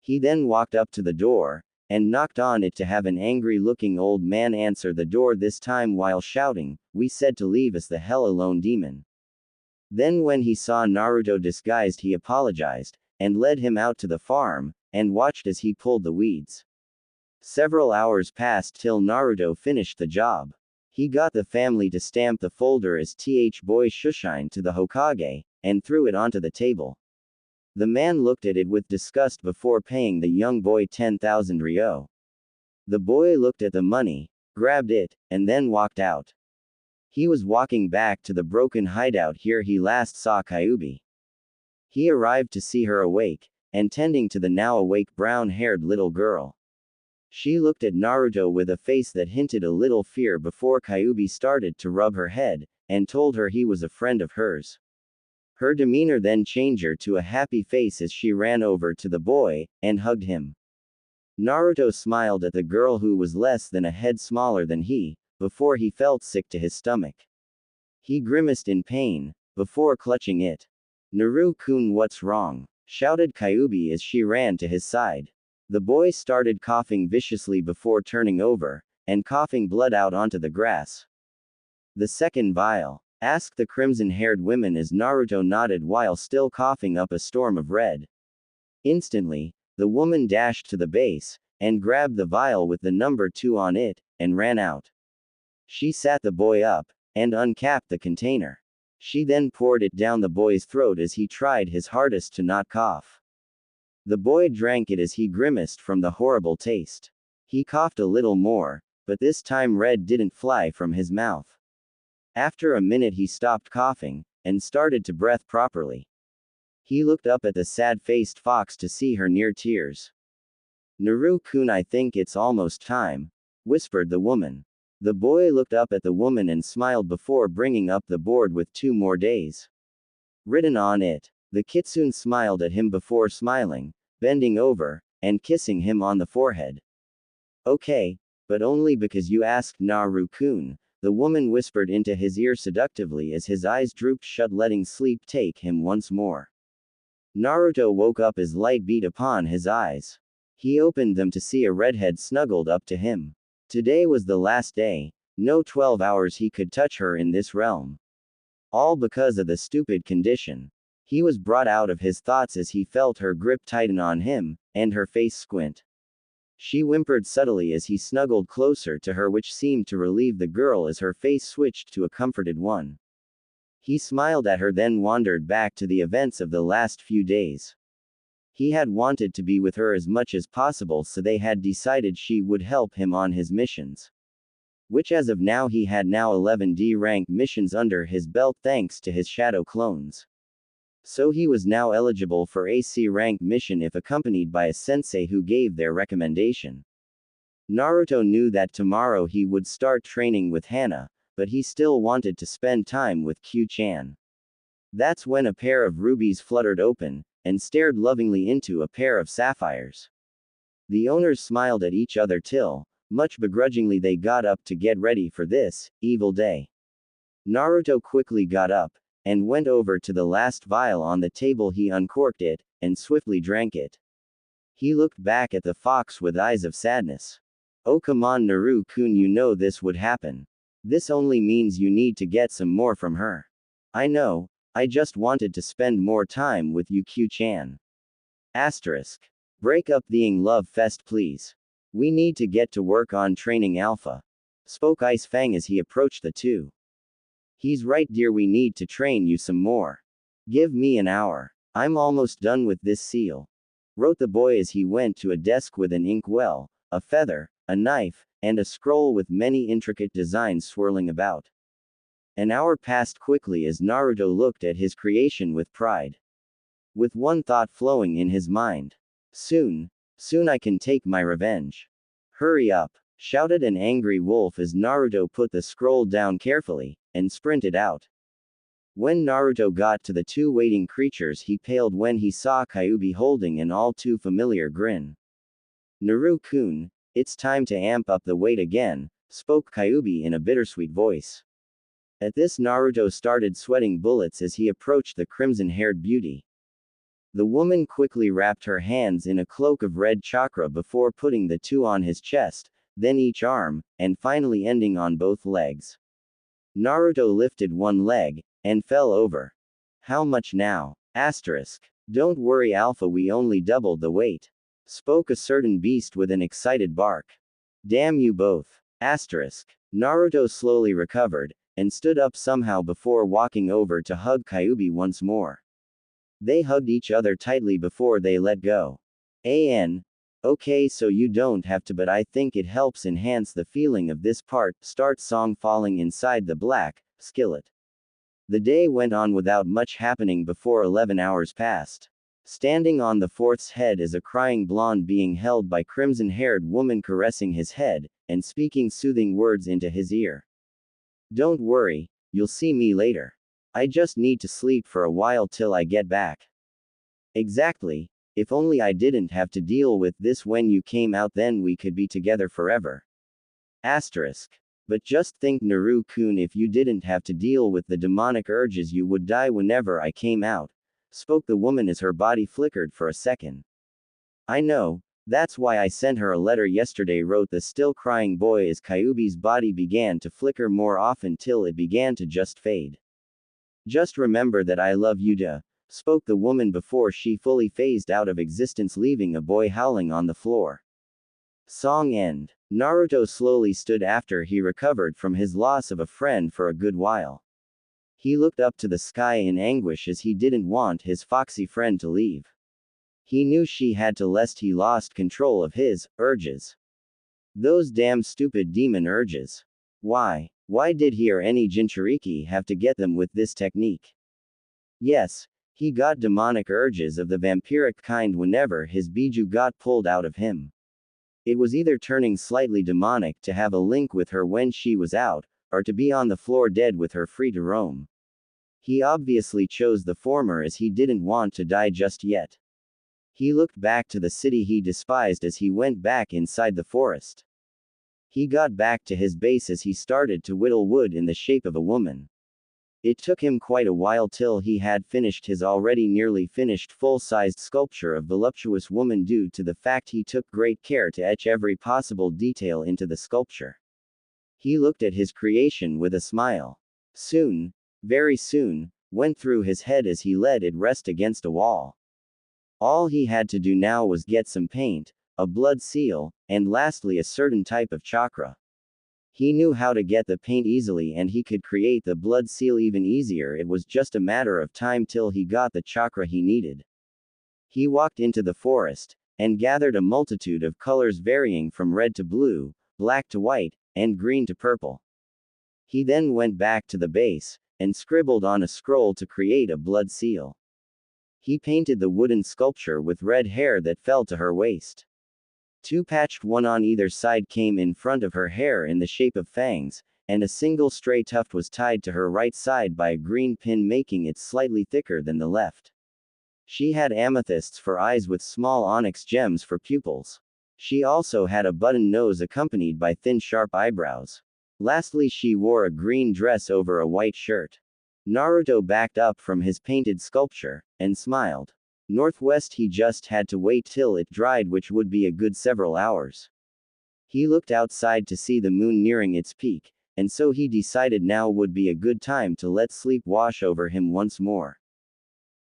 He then walked up to the door, and knocked on it to have an angry-looking old man answer the door, this time while shouting, "We said to leave us the hell alone, demon." Then when he saw Naruto disguised, he apologized, and led him out to the farm, and watched as he pulled the weeds. Several hours passed till Naruto finished the job. He got the family to stamp the folder as "Th Boy Shushine" to the Hokage, and threw it onto the table. The man looked at it with disgust before paying the young boy 10,000 ryo. The boy looked at the money, grabbed it, and then walked out. He was walking back to the broken hideout here he last saw Kyuubi. He arrived to see her awake, and tending to the now awake brown-haired little girl. She looked at Naruto with a face that hinted a little fear before Kyuubi started to rub her head, and told her he was a friend of hers. Her demeanor then changed to a happy face as she ran over to the boy, and hugged him. Naruto smiled at the girl who was less than a head smaller than he, before he felt sick to his stomach. He grimaced in pain, before clutching it. "Naru-kun, what's wrong?" shouted Kyuubi as she ran to his side. The boy started coughing viciously before turning over, and coughing blood out onto the grass. "The second vial?" asked the crimson-haired woman as Naruto nodded while still coughing up a storm of red. Instantly, the woman dashed to the base, and grabbed the vial with the number 2 on it, and ran out. She sat the boy up, and uncapped the container. She then poured it down the boy's throat as he tried his hardest to not cough. The boy drank it as he grimaced from the horrible taste. He coughed a little more, but this time red didn't fly from his mouth. After a minute he stopped coughing, and started to breathe properly. He looked up at the sad-faced fox to see her near tears. "Naru-kun, I think it's almost time," whispered the woman. The boy looked up at the woman and smiled before bringing up the board with 2 more days written on it. The kitsune smiled at him before smiling, bending over, and kissing him on the forehead. "Okay, but only because you asked, Naru-kun," the woman whispered into his ear seductively as his eyes drooped shut, letting sleep take him once more. Naruto woke up as light beat upon his eyes. He opened them to see a redhead snuggled up to him. Today was the last day, no 12 hours he could touch her in this realm. All because of the stupid condition. He was brought out of his thoughts as he felt her grip tighten on him, and her face squint. She whimpered subtly as he snuggled closer to her, which seemed to relieve the girl as her face switched to a comforted one. He smiled at her, then wandered back to the events of the last few days. He had wanted to be with her as much as possible, so they had decided she would help him on his missions. Which as of now he had now 11 D-rank missions under his belt thanks to his shadow clones. So he was now eligible for a C-rank mission if accompanied by a sensei who gave their recommendation. Naruto knew that tomorrow he would start training with Hana, but he still wanted to spend time with Q-chan. That's when a pair of rubies fluttered open, and stared lovingly into a pair of sapphires. The owners smiled at each other till, much begrudgingly, they got up to get ready for this evil day. Naruto quickly got up, and went over to the last vial on the table. He uncorked it, and swiftly drank it. He looked back at the fox with eyes of sadness. "Oh come on, Naru-kun, you know this would happen. This only means you need to get some more from her. I know, I just wanted to spend more time with you, Q-chan. Asterisk. Break up the love fest please. We need to get to work on training Alpha," spoke Ice Fang as he approached the two. "He's right dear, we need to train you some more. Give me an hour. I'm almost done with this seal," wrote the boy as he went to a desk with an inkwell, a feather, a knife, and a scroll with many intricate designs swirling about. An hour passed quickly as Naruto looked at his creation with pride. with one thought flowing in his mind. Soon, soon I can take my revenge. Hurry up, shouted an angry wolf as Naruto put the scroll down carefully, and sprinted out. When Naruto got to the two waiting creatures, he paled when he saw Kyuubi holding an all too familiar grin. Naru-kun, it's time to amp up the weight again, spoke Kyuubi in a bittersweet voice. At this, Naruto started sweating bullets as he approached the crimson-haired beauty. The woman quickly wrapped her hands in a cloak of red chakra before putting the two on his chest, then each arm, and finally ending on both legs. Naruto lifted one leg, and fell over. How much now? Asterisk. Don't worry Alpha, we only doubled the weight, spoke a certain beast with an excited bark. Damn you both. Asterisk. Naruto slowly recovered, and stood up somehow before walking over to hug Kyuubi once more. They hugged each other tightly before they let go. Okay, so you don't have to, but I think it helps enhance the feeling of this part. Start song falling inside the black skillet. The day went on without much happening before 11 hours passed. Standing on the fourth's head is a crying blonde being held by crimson-haired woman caressing his head, and speaking soothing words into his ear. Don't worry, you'll see me later. I just need to sleep for a while till I get back. Exactly. If only I didn't have to deal with this when you came out, then we could be together forever. Asterisk. But just think Naru-kun, if you didn't have to deal with the demonic urges you would die whenever I came out, spoke the woman as her body flickered for a second. I know, that's why I sent her a letter yesterday, wrote the still crying boy as Kyuubi's body began to flicker more often till it began to just fade. Just remember that I love you, spoke the woman before she fully phased out of existence, leaving a boy howling on the floor. Song end. Naruto slowly stood after he recovered from his loss of a friend for a good while. He looked up to the sky in anguish as he didn't want his foxy friend to leave. He knew she had to, lest he lost control of his urges. Those damn stupid demon urges. Why did he or any Jinchuriki have to get them with this technique? Yes, he got demonic urges of the vampiric kind whenever his biju got pulled out of him. It was either turning slightly demonic to have a link with her when she was out, or to be on the floor dead with her free to roam. He obviously chose the former as he didn't want to die just yet. He looked back to the city he despised as he went back inside the forest. He got back to his base as he started to whittle wood in the shape of a woman. It took him quite a while till he had finished his already nearly finished full-sized sculpture of voluptuous woman due to the fact he took great care to etch every possible detail into the sculpture. He looked at his creation with a smile. Soon, very soon, went through his head as he let it rest against a wall. All he had to do now was get some paint, a blood seal, and lastly a certain type of chakra. He knew how to get the paint easily and he could create the blood seal even easier. It was just a matter of time till he got the chakra he needed. He walked into the forest, and gathered a multitude of colors varying from red to blue, black to white, and green to purple. He then went back to the base, and scribbled on a scroll to create a blood seal. He painted the wooden sculpture with red hair that fell to her waist. Two patched one on either side came in front of her hair in the shape of fangs, and a single stray tuft was tied to her right side by a green pin, making it slightly thicker than the left. She had amethysts for eyes with small onyx gems for pupils. She also had a button nose accompanied by thin sharp eyebrows. Lastly, she wore a green dress over a white shirt. Naruto backed up from his painted sculpture, and smiled. Northwest, he just had to wait till it dried, which would be a good several hours. He looked outside to see the moon nearing its peak, and so he decided now would be a good time to let sleep wash over him once more.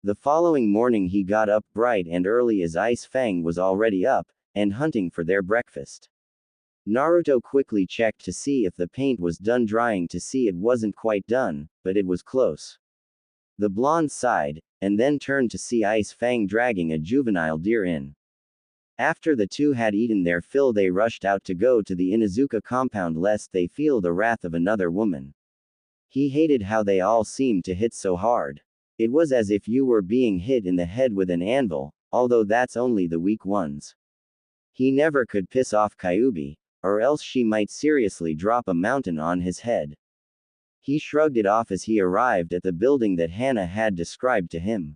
The following morning he got up bright and early as Ice Fang was already up, and hunting for their breakfast. Naruto quickly checked to see if the paint was done drying to see it wasn't quite done, but it was close. The blonde sighed, and then turned to see Ice Fang dragging a juvenile deer in. After the two had eaten their fill, they rushed out to go to the Inuzuka compound lest they feel the wrath of another woman. He hated how they all seemed to hit so hard. It was as if you were being hit in the head with an anvil, although that's only the weak ones. He never could piss off Kyuubi, or else she might seriously drop a mountain on his head. He shrugged it off as he arrived at the building that Hana had described to him.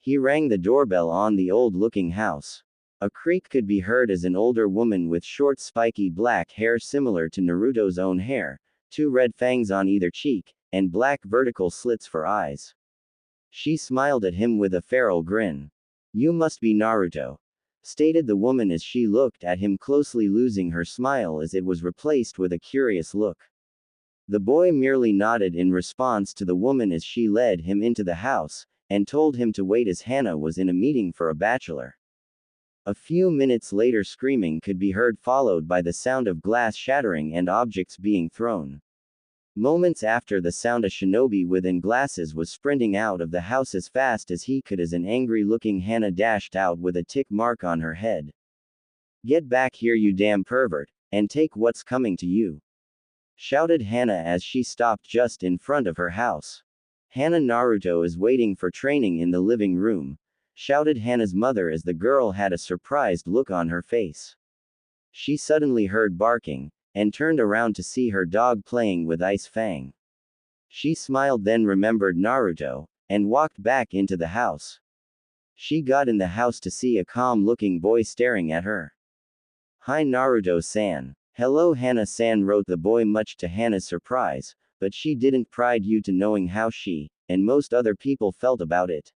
He rang the doorbell on the old-looking house. A creak could be heard as an older woman with short spiky black hair similar to Naruto's own hair, 2 red fangs on either cheek, and black vertical slits for eyes. She smiled at him with a feral grin. "You must be Naruto," stated the woman as she looked at him closely, losing her smile as it was replaced with a curious look. The boy merely nodded in response to the woman as she led him into the house, and told him to wait as Hana was in a meeting for a bachelor. A few minutes later, screaming could be heard, followed by the sound of glass shattering and objects being thrown. Moments after the sound, a shinobi within glasses was sprinting out of the house as fast as he could as an angry-looking Hana dashed out with a tick mark on her head. "Get back here, you damn pervert, and take what's coming to you," shouted Hana as she stopped just in front of her house. "Hana, Naruto is waiting for training in the living room," shouted Hana's mother as the girl had a surprised look on her face. She suddenly heard barking, and turned around to see her dog playing with Ice Fang. She smiled, then remembered Naruto, and walked back into the house. She got in the house to see a calm-looking boy staring at her. "Hi Naruto-san." "Hello Hana-san," wrote the boy, much to Hana's surprise, but she didn't pride you to knowing how she, and most other people, felt about it.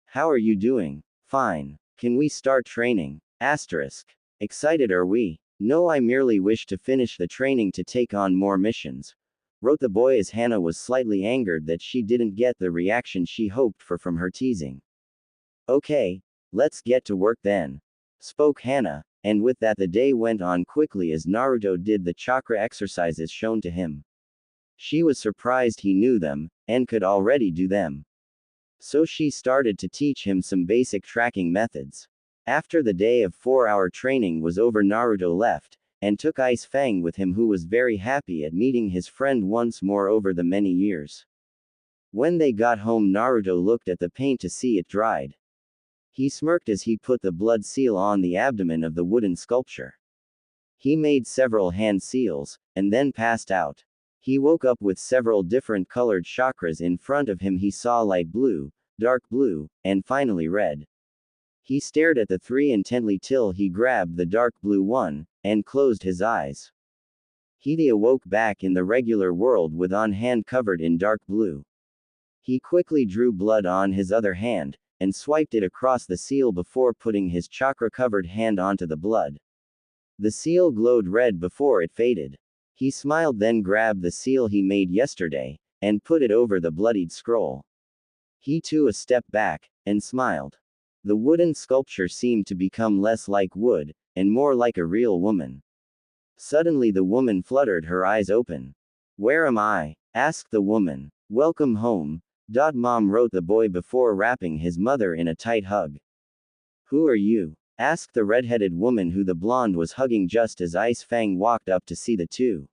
"How are you doing?" "Fine. Can we start training?" Asterisk. "Excited are we?" "No, I merely wish to finish the training to take on more missions," wrote the boy as Hana was slightly angered that she didn't get the reaction she hoped for from her teasing. "Okay, let's get to work then," spoke Hana, and with that the day went on quickly as Naruto did the chakra exercises shown to him. She was surprised he knew them, and could already do them. So she started to teach him some basic tracking methods. After the day of 4-hour training was over, Naruto left, and took Ice Fang with him, who was very happy at meeting his friend once more over the many years. When they got home, Naruto looked at the paint to see it dried. He smirked as he put the blood seal on the abdomen of the wooden sculpture. He made several hand seals, and then passed out. He woke up with several different colored chakras in front of him. He saw light blue, dark blue, and finally red. He stared at the 3 intently till he grabbed the dark blue one, and closed his eyes. He awoke back in the regular world with one hand covered in dark blue. He quickly drew blood on his other hand, and swiped it across the seal before putting his chakra-covered hand onto the blood. The seal glowed red before it faded. He smiled, then grabbed the seal he made yesterday, and put it over the bloodied scroll. He too a step back, and smiled. The wooden sculpture seemed to become less like wood, and more like a real woman. Suddenly the woman fluttered her eyes open. "Where am I?" asked the woman. "Welcome home, Mom," wrote the boy before wrapping his mother in a tight hug. "Who are you?" asked the red-headed woman, who the blonde was hugging just as Ice Fang walked up to see the two.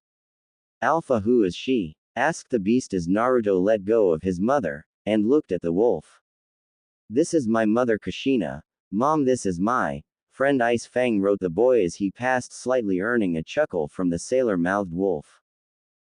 "Alpha, who is she?" asked the beast as Naruto let go of his mother, and looked at the wolf. "This is my mother Kushina. Mom, this is my friend Ice Fang," wrote the boy as he passed, slightly earning a chuckle from the sailor-mouthed wolf.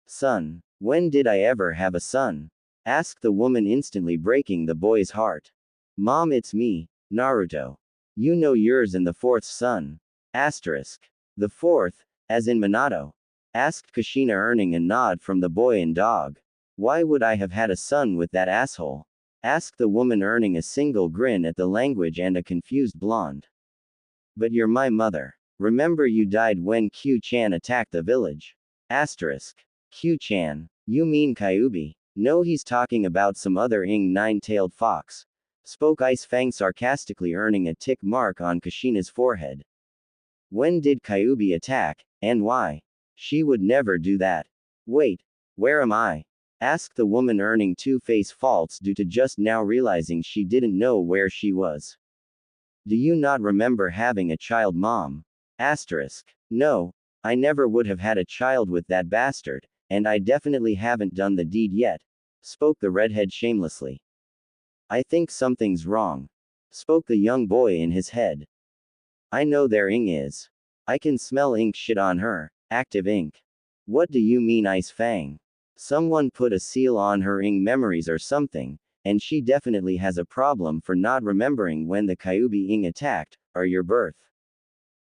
"Son? When did I ever have a son?" asked the woman, instantly breaking the boy's heart. "Mom, it's me, Naruto. You know yours and the 4th son." Asterisk. "The 4th, as in Minato?" asked Kushina, earning a nod from the boy and dog. "Why would I have had a son with that asshole?" asked the woman, earning a single grin at the language and a confused blonde. "But you're my mother. Remember you died when Q-chan attacked the village." Asterisk. "Q-chan? You mean Kyuubi?" "No, he's talking about some other nine-tailed fox," spoke Ice Fang sarcastically, earning a tick mark on Kushina's forehead. "When did Kyuubi attack, and why? She would never do that." "Wait, where am I?" asked the woman, earning 2 face faults due to just now realizing she didn't know where she was. "Do you not remember having a child, Mom?" Asterisk. "No, I never would have had a child with that bastard, and I definitely haven't done the deed yet," spoke the redhead shamelessly. I think something's wrong. Spoke the young boy in his head. I know there ing is. I can smell ink shit on her. Active ink. What do you mean Ice Fang? Someone put a seal on her ing memories or something, and she definitely has a problem for not remembering when the Kyuubi ing attacked, or your birth.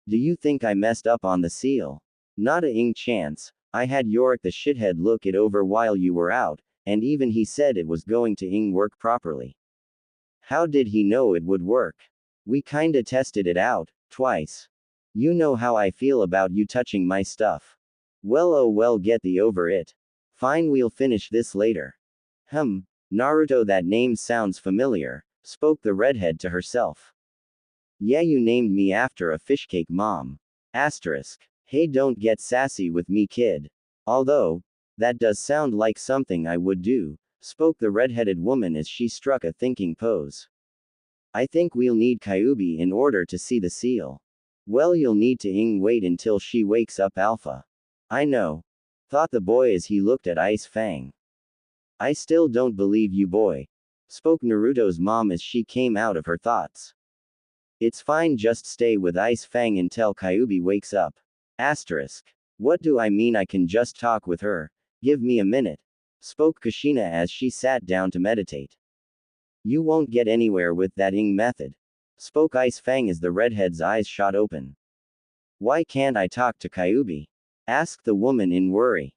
Do you think I messed up on the seal? Not a ing chance. I had Yorick the shithead look it over while you were out, and even he said it was going to ing work properly. How did he know it would work? We kinda tested it out, twice. You know how I feel about you touching my stuff. Well, oh well, get thee over it. Fine, we'll finish this later. Naruto, that name sounds familiar, spoke the redhead to herself. Yeah, you named me after a fishcake mom. Asterisk. Hey, don't get sassy with me, kid. Although, that does sound like something I would do, spoke the redheaded woman as she struck a thinking pose. I think we'll need Kyuubi in order to see the seal. Well, you'll need to wait until she wakes up, Alpha. I know. Thought the boy as he looked at Ice Fang. I still don't believe you, boy. Spoke Naruto's mom as she came out of her thoughts. It's fine, just stay with Ice Fang until Kyuubi wakes up. Asterisk. What do I mean I can just talk with her? Give me a minute. Spoke Kushina as she sat down to meditate. You won't get anywhere with that ing method. Spoke Ice Fang as the redhead's eyes shot open. Why can't I talk to Kyuubi? Asked the woman in worry.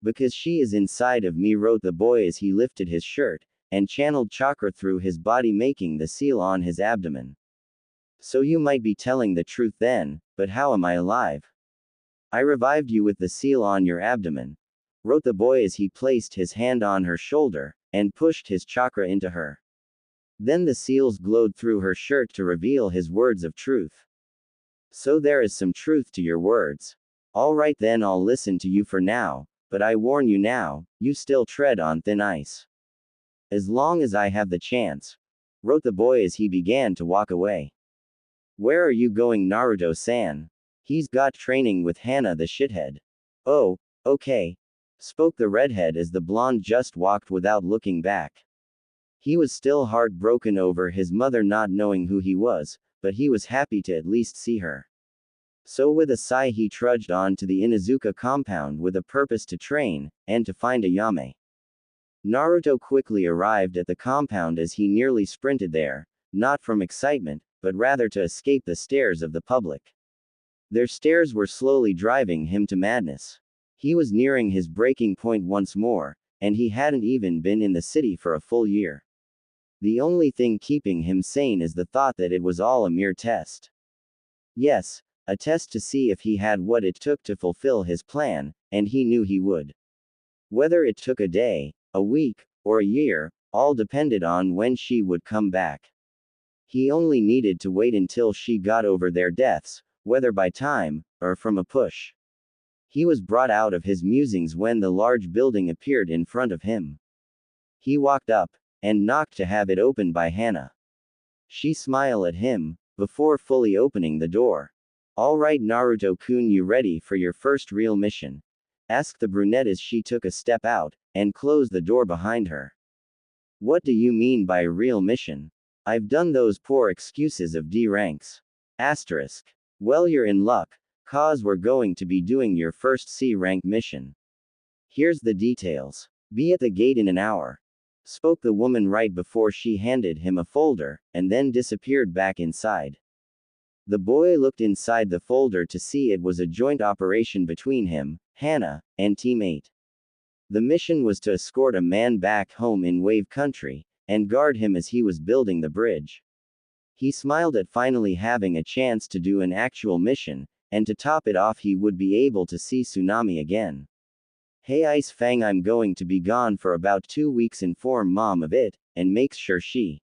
Because she is inside of me, wrote the boy as he lifted his shirt, and channeled chakra through his body, making the seal on his abdomen. So you might be telling the truth then, but how am I alive? I revived you with the seal on your abdomen, wrote the boy as he placed his hand on her shoulder, and pushed his chakra into her. Then the seals glowed through her shirt to reveal his words of truth. So there is some truth to your words. Alright then, I'll listen to you for now, but I warn you now, you still tread on thin ice. As long as I have the chance, wrote the boy as he began to walk away. Where are you going, Naruto-san? He's got training with Hana the shithead. Oh, okay. Spoke the redhead as the blonde just walked without looking back. He was still heartbroken over his mother not knowing who he was, but he was happy to at least see her. So with a sigh he trudged on to the Inuzuka compound with a purpose to train, and to find a Yame. Naruto quickly arrived at the compound as he nearly sprinted there, not from excitement, but rather to escape the stares of the public. Their stares were slowly driving him to madness. He was nearing his breaking point once more, and he hadn't even been in the city for a full year. The only thing keeping him sane is the thought that it was all a mere test. Yes, a test to see if he had what it took to fulfill his plan, and he knew he would. Whether it took a day, a week, or a year, all depended on when she would come back. He only needed to wait until she got over their deaths, whether by time, or from a push. He was brought out of his musings when the large building appeared in front of him. He walked up, and knocked to have it opened by Hana. She smiled at him, before fully opening the door. Alright Naruto-kun, you ready for your first real mission? Asked the brunette as she took a step out, and closed the door behind her. What do you mean by a real mission? I've done those poor excuses of D ranks. Asterisk. Well, you're in luck, cause we're going to be doing your first C rank mission. Here's the details. Be at the gate in an hour. Spoke the woman right before she handed him a folder, and then disappeared back inside. The boy looked inside the folder to see it was a joint operation between him, Hana, and Team 8. The mission was to escort a man back home in Wave Country, and guard him as he was building the bridge. He smiled at finally having a chance to do an actual mission, and to top it off he would be able to see Tsunami again. Hey Ice Fang, I'm going to be gone for about 2 weeks, inform mom of it, and make sure she